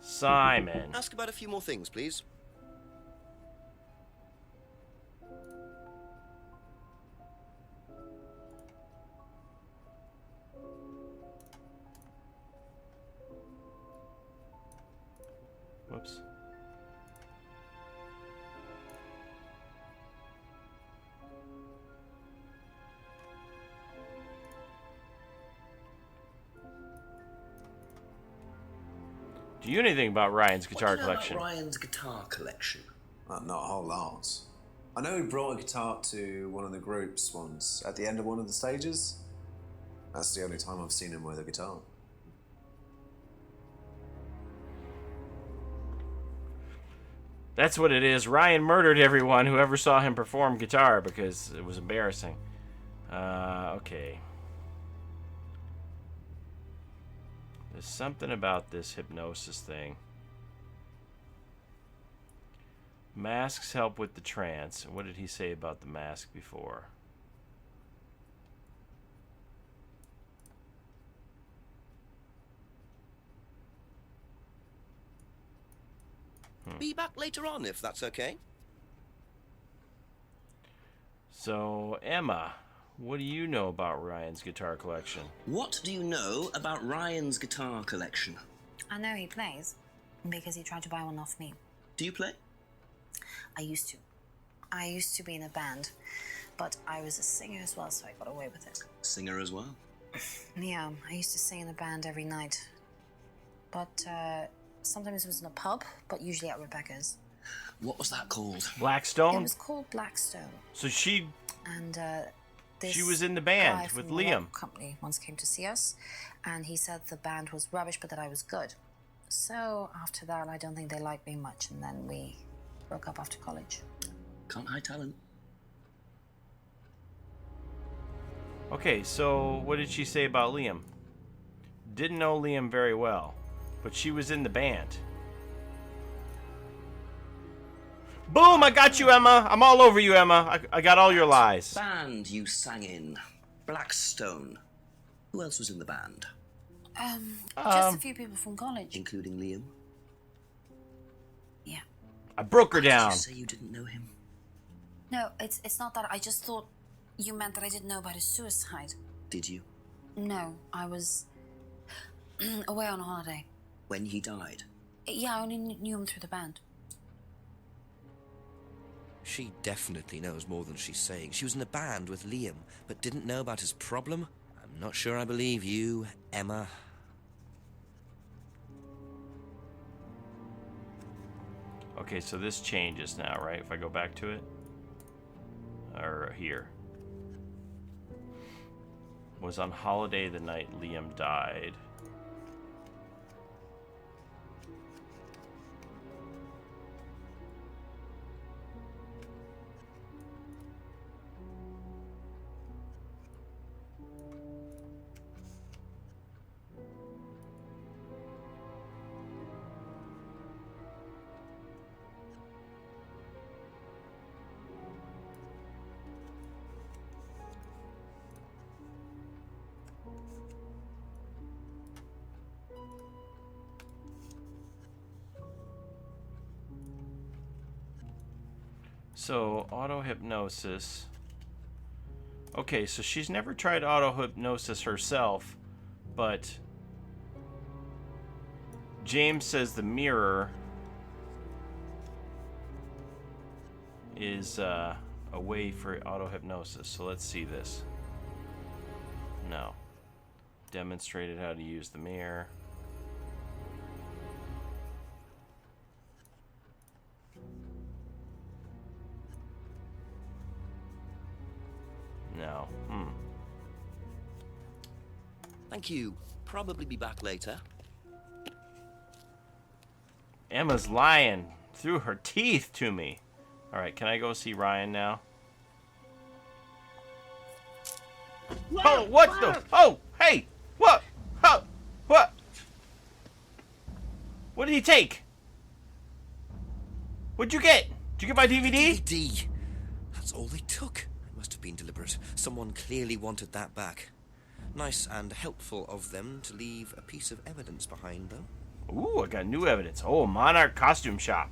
Simon. Ask about a few more things, please. Whoops. Do you know anything about Ryan's guitar What do you know collection? about Ryan's guitar collection? Not a whole lot. I know he brought a guitar to one of the groups once, at the end of one of the stages. That's the only time I've seen him with a guitar. That's what it is. Ryan murdered everyone who ever saw him perform guitar because it was embarrassing. Okay. There's something about this hypnosis thing. Masks help with the trance. What did he say about the mask before? Be back later on, if that's okay. So, Emma, What do you know about Ryan's guitar collection? What do you know about Ryan's guitar collection? I know he plays because he tried to buy one off me. Do you play? I used to. I used to be in a band, but I was a singer as well, so I got away with it. Singer as well? Yeah, I used to sing in a band every night. But sometimes it was in a pub, but usually at Rebecca's. What was that called? Blackstone? It was called Blackstone. So she And this She was in the band guy with from the Liam. record company once came to see us, and he said the band was rubbish, but that I was good. So after that, I don't think they liked me much, and then we broke up after college. Can't hide talent. Okay, so what did she say about Liam? Didn't know Liam very well, but she was in the band. Boom! I got you, Emma! I'm all over you, Emma. I got all your lies. Band you sang in. Blackstone. Who else was in the band? Just a few people from college. Including Liam? Yeah. I broke her Did down. you say you didn't know him? No, it's not that. I just thought you meant that I didn't know about his suicide. Did you? No, I was away on holiday. When he died? Yeah, I only knew him through the band. She definitely knows more than she's saying. She was in a band with Liam, but didn't know about his problem? I'm not sure I believe you, Emma. Okay, so this changes now, right? If I go back to it? Or here. Was on holiday the night Liam died. So, auto-hypnosis. Okay, so she's never tried auto-hypnosis herself, but James says the mirror is a way for auto-hypnosis. So let's see this. No. Demonstrated how to use the mirror. No. Thank you. Probably be back later. Emma's lying through her teeth to me. Alright, can I go see Ryan now? Oh, what the? Oh, hey! What? Huh? What? What did he take? What'd you get? Did you get my DVD? DVD. That's all they took. It must have been deliberate. Someone clearly wanted that back. Nice and helpful of them to leave a piece of evidence behind, though. Ooh, I got new evidence. Oh, Monarch Costume Shop.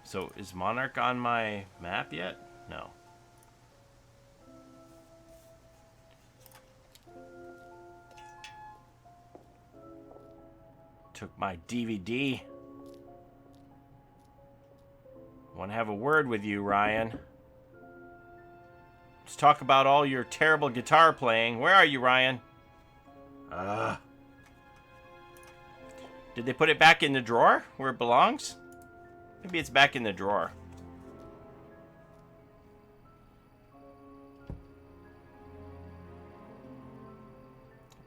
So, is Monarch on my map yet? No. Took my DVD. Want to have a word with you, Ryan. Let's talk about all your terrible guitar playing. Where are you, Ryan? Did they put it back in the drawer where it belongs? Maybe it's back in the drawer.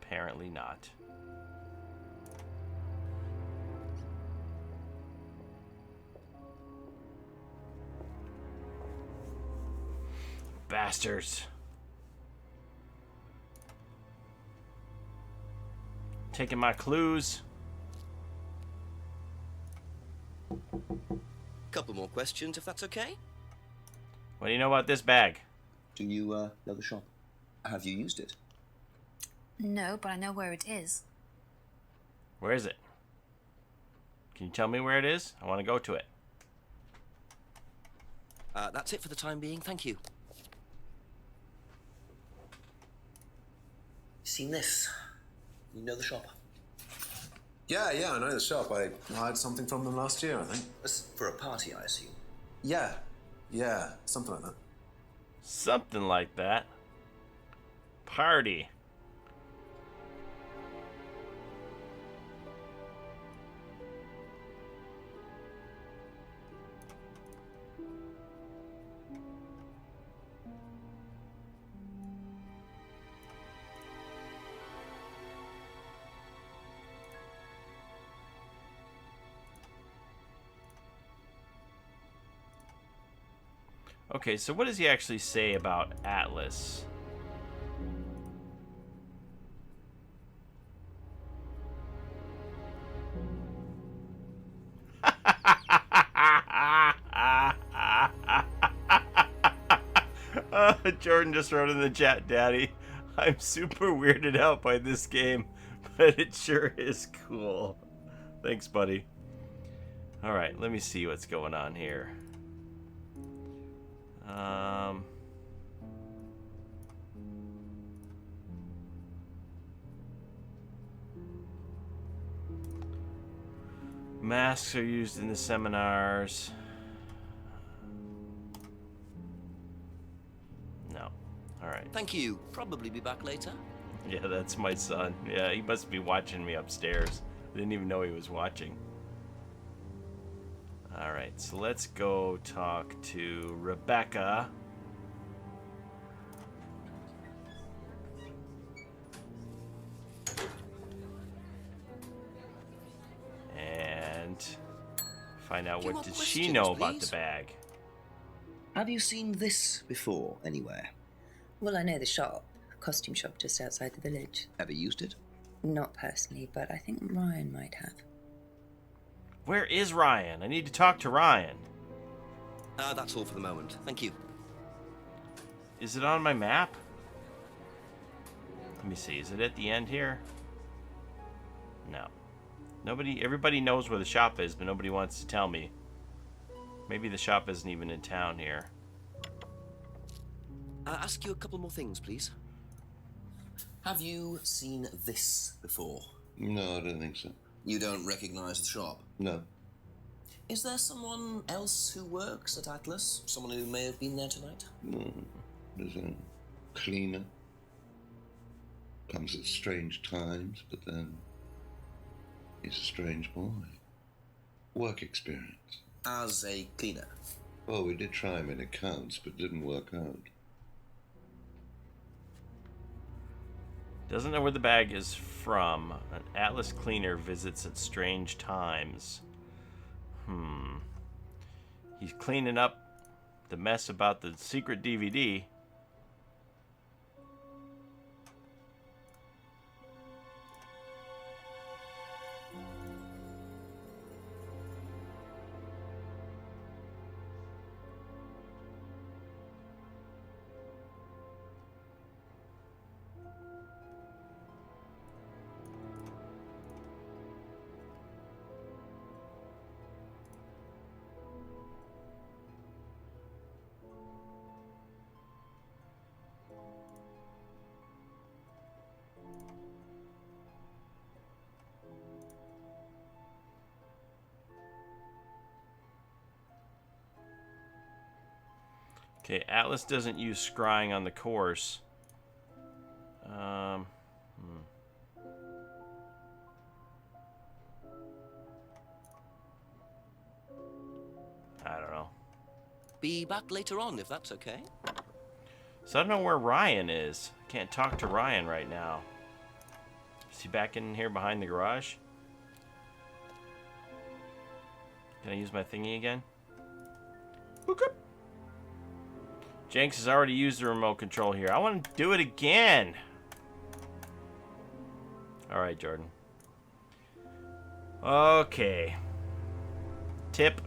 Apparently not. Bastards. Taking my clues. Couple more questions, if that's okay? What do you know about this bag? Do you know the shop? Have you used it? No, but I know where it is. Where is it? Can you tell me where it is? I want to go to it. That's it for the time being, thank you. Seen this? You know the shop? Yeah, I know the shop. I hired something from them last year, I think. It's for a party, I assume. Yeah, something like that. Something like that. Party. Okay, so what does he actually say about Atlas? Jordan just wrote in the chat, Daddy, I'm super weirded out by this game, but it sure is cool. Thanks, buddy. Alright, let me see what's going on here. Masks are used in the seminars. No. Alright. Thank you. Probably be back later. Yeah, that's my son. Yeah, he must be watching me upstairs. I didn't even know he was watching. Alright, so let's go talk to Rebecca. And find out what does she know about the bag. Have you seen this before anywhere? Well, I know the shop, costume shop just outside the village. Ever used it? Not personally, but I think Ryan might have. Where is Ryan? I need to talk to Ryan. That's all for the moment. Thank you. Is it on my map? Let me see. Is it at the end here? No. Everybody knows where the shop is, but nobody wants to tell me. Maybe the shop isn't even in town here. Ask you a couple more things, please. Have you seen this before? No, I don't think so. You don't recognize the shop? No. Is there someone else who works at Atlas? Someone who may have been there tonight? No. There's a cleaner. Comes at strange times, but then he's a strange boy. Work experience. As a cleaner? Well, we did try him in accounts, but didn't work out. Doesn't know where the bag is from. An Atlas cleaner visits at strange times. He's cleaning up the mess about the secret DVD. Okay, Atlas doesn't use scrying on the course. I don't know. Be back later on, if that's okay. So I don't know where Ryan is. I can't talk to Ryan right now. Is he back in here behind the garage? Can I use my thingy again? Hook up. Jenks has already used the remote control here. I want to do it again. Alright, Jordan. Okay. Tip.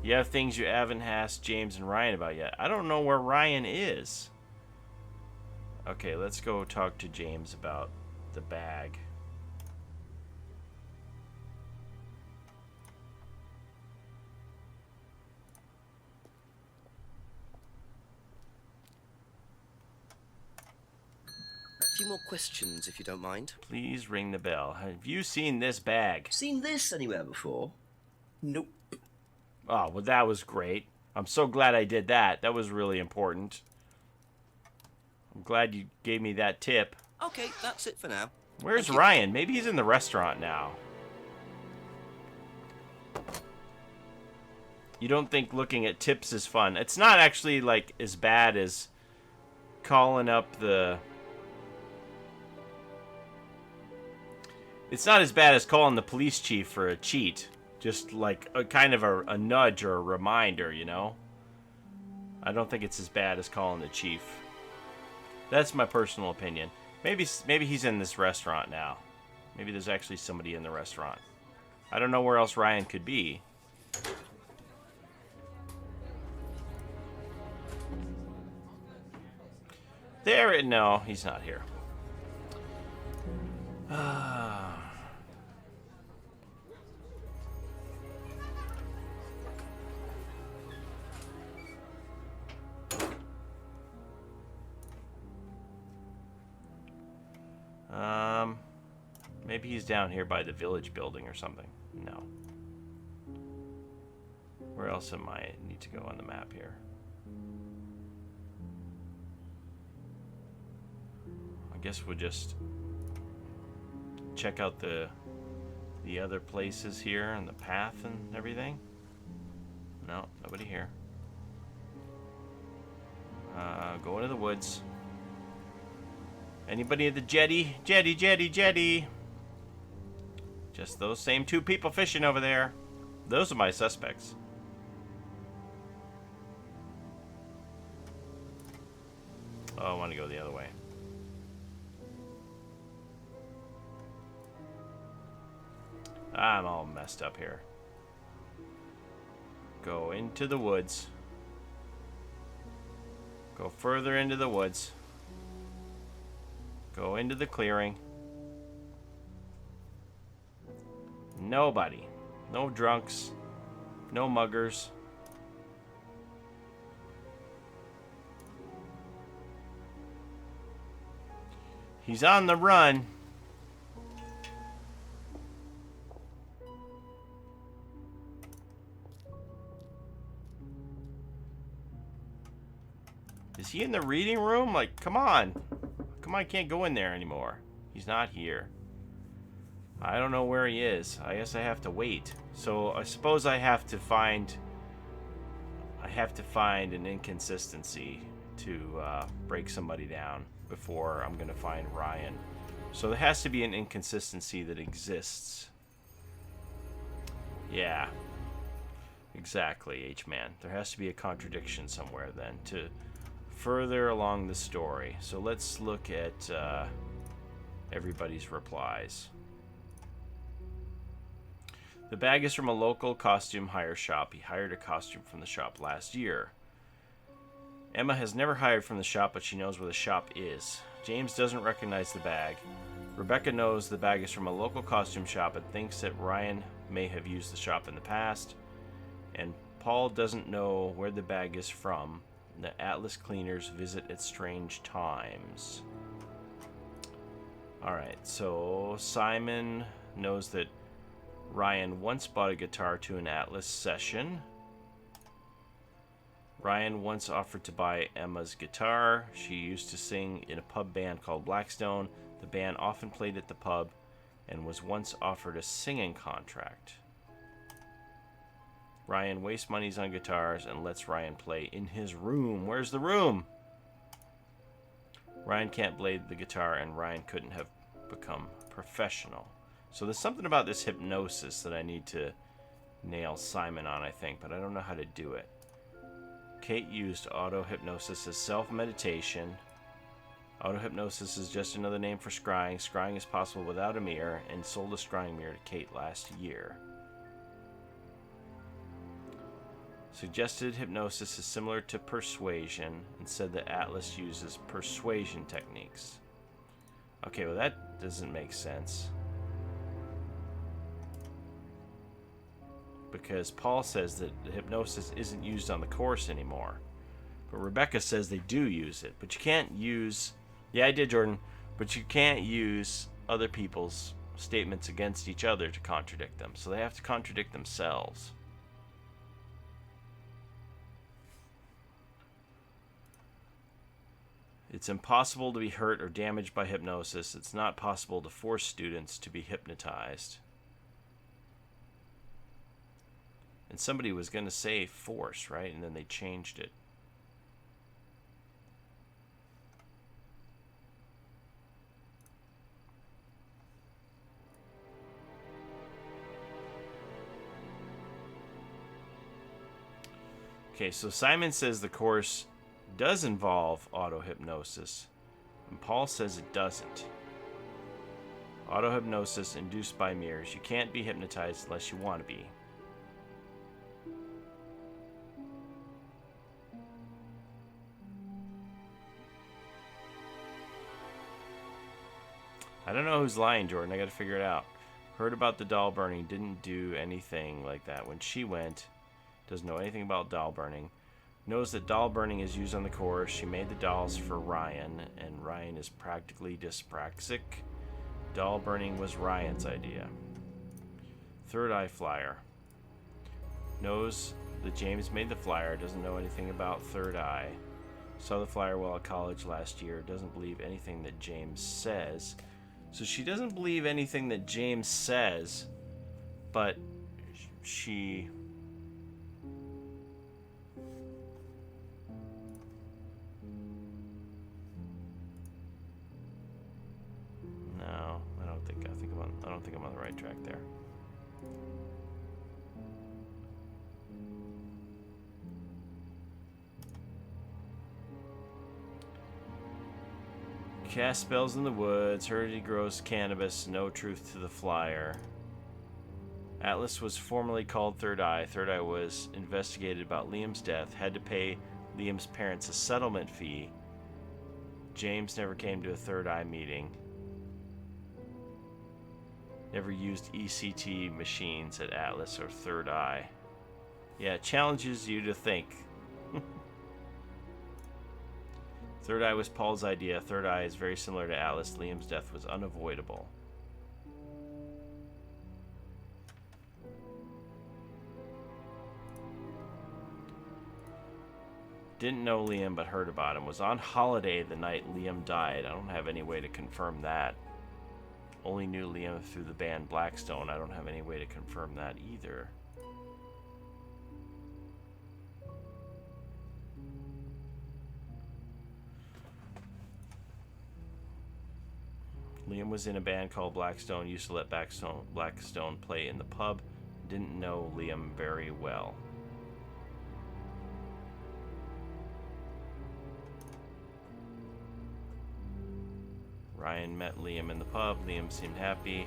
You have things you haven't asked James and Ryan about yet. I don't know where Ryan is. Okay, let's go talk to James about the bag. A few more questions, if you don't mind. Please ring the bell. Have you seen this bag? Seen this anywhere before? Nope. Oh, well, that was great. I'm so glad I did that. That was really important. I'm glad you gave me that tip. Okay, that's it for now. Where's Thank you. Ryan? Maybe he's in the restaurant now. You don't think looking at tips is fun. It's not actually, like, as bad as calling up the... It's not as bad as calling the police chief for a cheat. Just like a kind of a nudge or a reminder, you know? I don't think it's as bad as calling the chief. That's my personal opinion. Maybe he's in this restaurant now. Maybe there's actually somebody in the restaurant. I don't know where else Ryan could be. No, he's not here. Maybe he's down here by the village building or something. No. Where else am I need to go on the map here? I guess we'll just check out the other places here and the path and everything. No, nobody here. Go into the woods. Anybody at the jetty? Jetty. Just those same two people fishing over there. Those are my suspects. Oh, I want to go the other way. I'm all messed up here. Go into the woods. Go further into the woods. Go into the clearing. Nobody. No drunks. No muggers. He's on the run. Is he in the reading room? Like, come on. Come on, I can't go in there anymore. He's not here. I don't know where he is. I guess I have to wait. So I suppose I have to find an inconsistency to break somebody down before I'm gonna find Ryan. So there has to be an inconsistency that exists. Yeah. Exactly, H-Man. There has to be a contradiction somewhere then to further along the story. So let's look at everybody's replies. The bag is from a local costume hire shop. He hired a costume from the shop last year. Emma has never hired from the shop, but she knows where the shop is. James doesn't recognize the bag. Rebecca knows the bag is from a local costume shop and thinks that Ryan may have used the shop in the past. And Paul doesn't know where the bag is from. The Atlas cleaners visit at strange times. Alright, so Simon knows that Ryan once bought a guitar to an Atlas session. Ryan once offered to buy Emma's guitar. She used to sing in a pub band called Blackstone. The band often played at the pub and was once offered a singing contract. Ryan wastes monies on guitars and lets Ryan play in his room. Where's the room? Ryan can't play the guitar and Ryan couldn't have become professional. So there's something about this hypnosis that I need to nail Simon on, I think, but I don't know how to do it. Kate used auto-hypnosis as self-meditation. Auto-hypnosis is just another name for scrying. Scrying is possible without a mirror, and sold a scrying mirror to Kate last year. Suggested hypnosis is similar to persuasion and said that Atlas uses persuasion techniques. Okay, well that doesn't make sense. Because Paul says that hypnosis isn't used on the course anymore. But Rebecca says they do use it. But you can't use... Yeah, I did, Jordan. But you can't use other people's statements against each other to contradict them. So they have to contradict themselves. It's impossible to be hurt or damaged by hypnosis. It's not possible to force students to be hypnotized. And somebody was going to say force, right? And then they changed it. Okay, so Simon says the course does involve auto-hypnosis, and Paul says it doesn't. Auto-hypnosis induced by mirrors. You can't be hypnotized unless you want to be. I don't know who's lying, Jordan. I gotta figure it out. Heard about the doll burning. Didn't do anything like that. When she went, doesn't know anything about doll burning. Knows that doll burning is used on the course. She made the dolls for Ryan, and Ryan is practically dyspraxic. Doll burning was Ryan's idea. Third Eye Flyer. Knows that James made the flyer. Doesn't know anything about Third Eye. Saw the flyer while at college last year. Doesn't believe anything that James says. So she doesn't believe anything that James says, but she... No, I don't think I'm on the right track there. Cast spells in the woods. Heard he grows cannabis. No truth to the flyer. Atlas was formerly called Third Eye. Third Eye was investigated about Liam's death. Had to pay Liam's parents a settlement fee. James never came to a Third Eye meeting. Never used ECT machines at Atlas or Third Eye. Yeah, it challenges you to think. Third Eye was Paul's idea. Third Eye is very similar to Atlas. Liam's death was unavoidable. Didn't know Liam, but heard about him. Was on holiday the night Liam died. I don't have any way to confirm that. Only knew Liam through the band Blackstone. I don't have any way to confirm that either. Liam was in a band called Blackstone. Used to let Blackstone play in the pub. Didn't know Liam very well. Ryan met Liam in the pub. Liam seemed happy.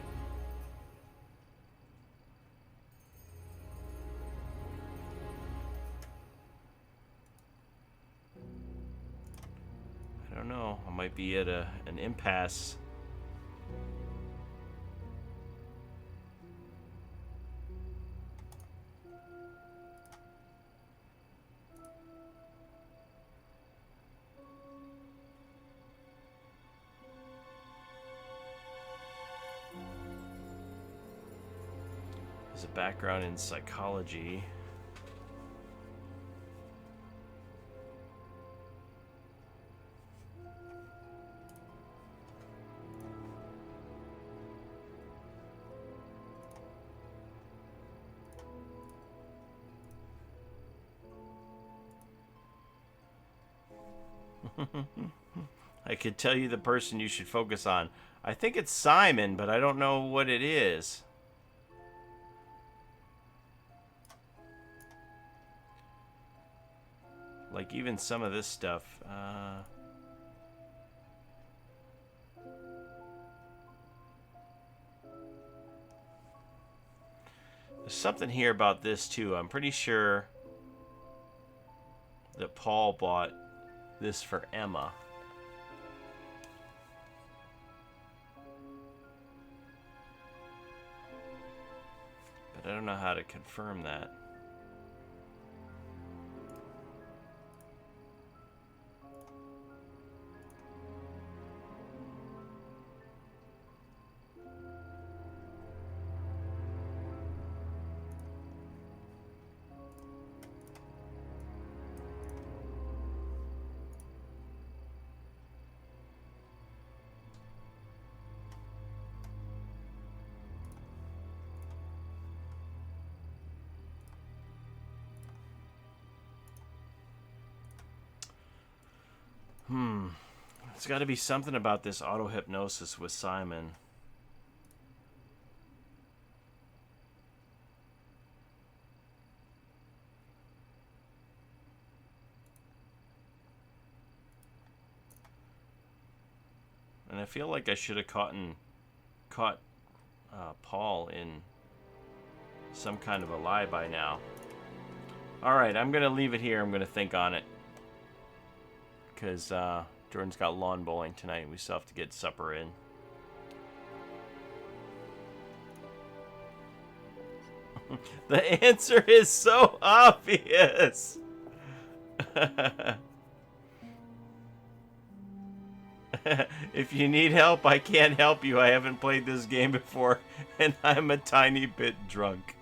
I don't know. I might be at an impasse. There's a background in psychology. I could tell you the person you should focus on. I think it's Simon, but I don't know what it is. Like, even some of this stuff. There's something here about this, too. I'm pretty sure that Paul bought this for Emma. But I don't know how to confirm that. There's got to be something about this auto-hypnosis with Simon. And I feel like I should have caught Paul in some kind of a lie by now. Alright, I'm going to leave it here. I'm going to think on it. Because Jordan's got lawn bowling tonight. We still have to get supper in. The answer is so obvious. If you need help, I can't help you. I haven't played this game before, and I'm a tiny bit drunk.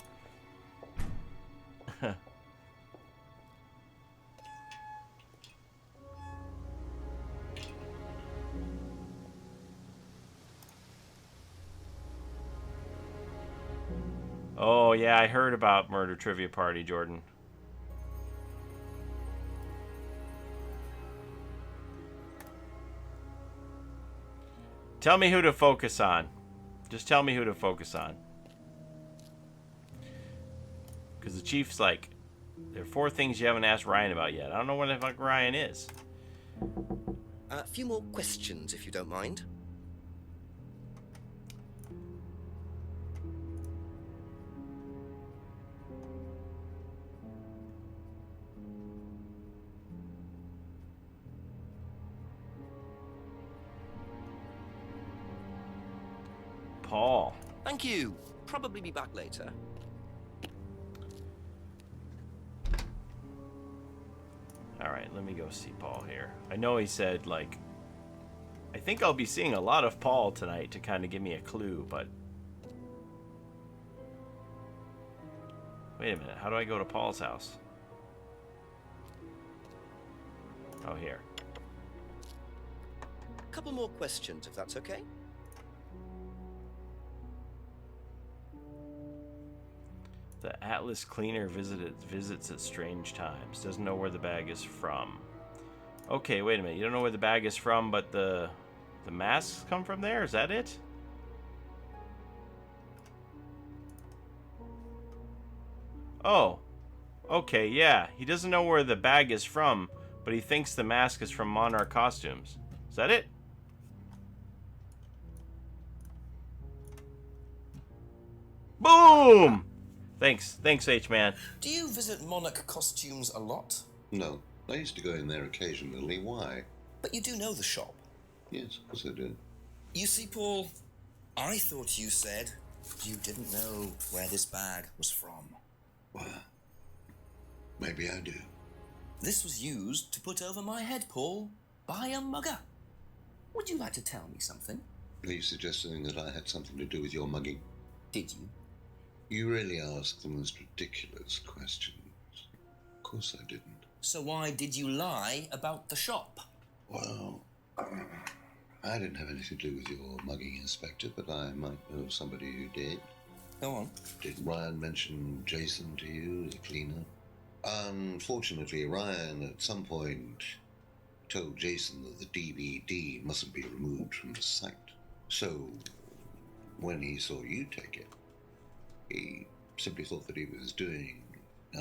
Oh, yeah, I heard about Murder Trivia Party, Jordan. Tell me who to focus on. Just tell me who to focus on. Because the chief's like, there are 4 things you haven't asked Ryan about yet. I don't know where the fuck Ryan is. A few more questions, if you don't mind. Paul. Thank you. Probably be back later. Alright, let me go see Paul here. I know he said, like... I think I'll be seeing a lot of Paul tonight to kind of give me a clue, but... Wait a minute, how do I go to Paul's house? Oh, here. A couple more questions, if that's okay. The Atlas Cleaner visits at strange times. Doesn't know where the bag is from. Okay, wait a minute. You don't know where the bag is from, but the masks come from there? Is that it? Oh. Okay, yeah. He doesn't know where the bag is from, but he thinks the mask is from Monarch Costumes. Is that it? Boom! Thanks, H-Man. Do you visit Monarch Costumes a lot? No, I used to go in there occasionally. Why? But you do know the shop. Yes, of course I do. You see, Paul, I thought you said you didn't know where this bag was from. Well, maybe I do. This was used to put over my head, Paul, by a mugger. Would you like to tell me something? Are you suggesting that I had something to do with your mugging? Did you? You really asked the most ridiculous questions. Of course I didn't. So why did you lie about the shop? Well, I didn't have anything to do with your mugging, Inspector, but I might know somebody who did. Go on. Did Ryan mention Jason to you, the cleaner? Unfortunately, Ryan at some point told Jason that the DVD mustn't be removed from the site. So, when he saw you take it, he simply thought that he was doing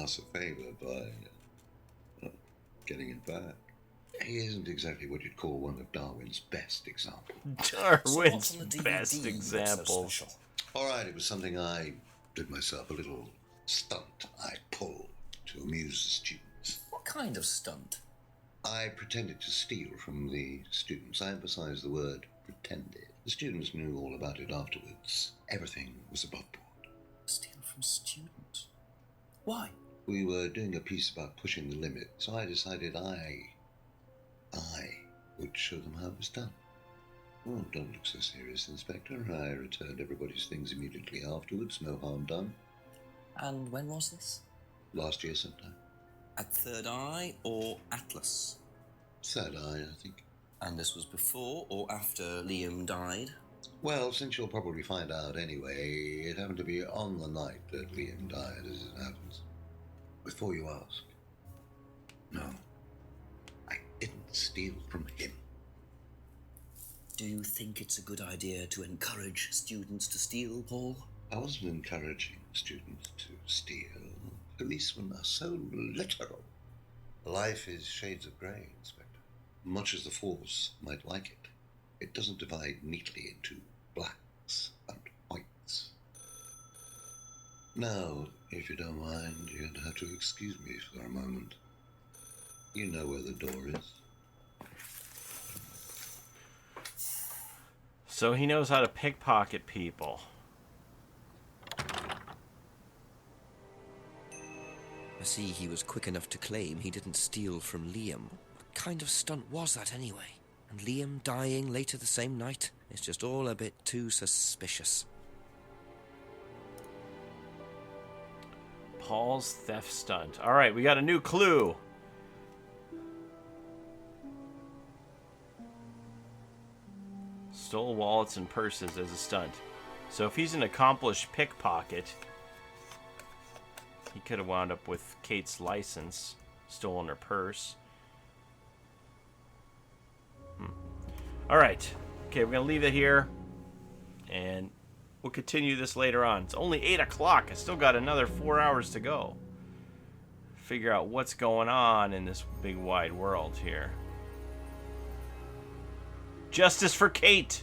us a favor by getting it back. He isn't exactly what you'd call one of Darwin's best examples. Darwin's best examples. All right, it was something I did myself, a little stunt I pulled to amuse the students. What kind of stunt? I pretended to steal from the students. I emphasize the word pretended. The students knew all about it afterwards. Everything was above board. Steal from students? Why? We were doing a piece about pushing the limit, so I decided I would show them how it was done. Oh, don't look so serious, Inspector. I returned everybody's things immediately afterwards. No harm done. And when was this? Last year sometime. At Third Eye or Atlas? Third Eye, I think. And this was before or after Liam died? Well, since you'll probably find out anyway, it happened to be on the night that Liam died, as it happens. Before you ask, no, I didn't steal from him. Do you think it's a good idea to encourage students to steal, Paul? I wasn't encouraging students to steal. Policemen are so literal. Life is shades of grey, Inspector. Much as the Force might like it, it doesn't divide neatly into blacks and whites. Now, if you don't mind, you'd have to excuse me for a moment. You know where the door is. So he knows how to pickpocket people. I see he was quick enough to claim he didn't steal from Liam. What kind of stunt was that anyway? And Liam dying later the same night? It's just all a bit too suspicious. Paul's theft stunt. All right, we got a new clue. Stole wallets and purses as a stunt. So if he's an accomplished pickpocket, he could have wound up with Kate's license, stolen her purse. All right. Okay, we're going to leave it here. And we'll continue this later on. It's only 8 o'clock. I still got another 4 hours to go. Figure out what's going on in this big wide world here. Justice for Kate!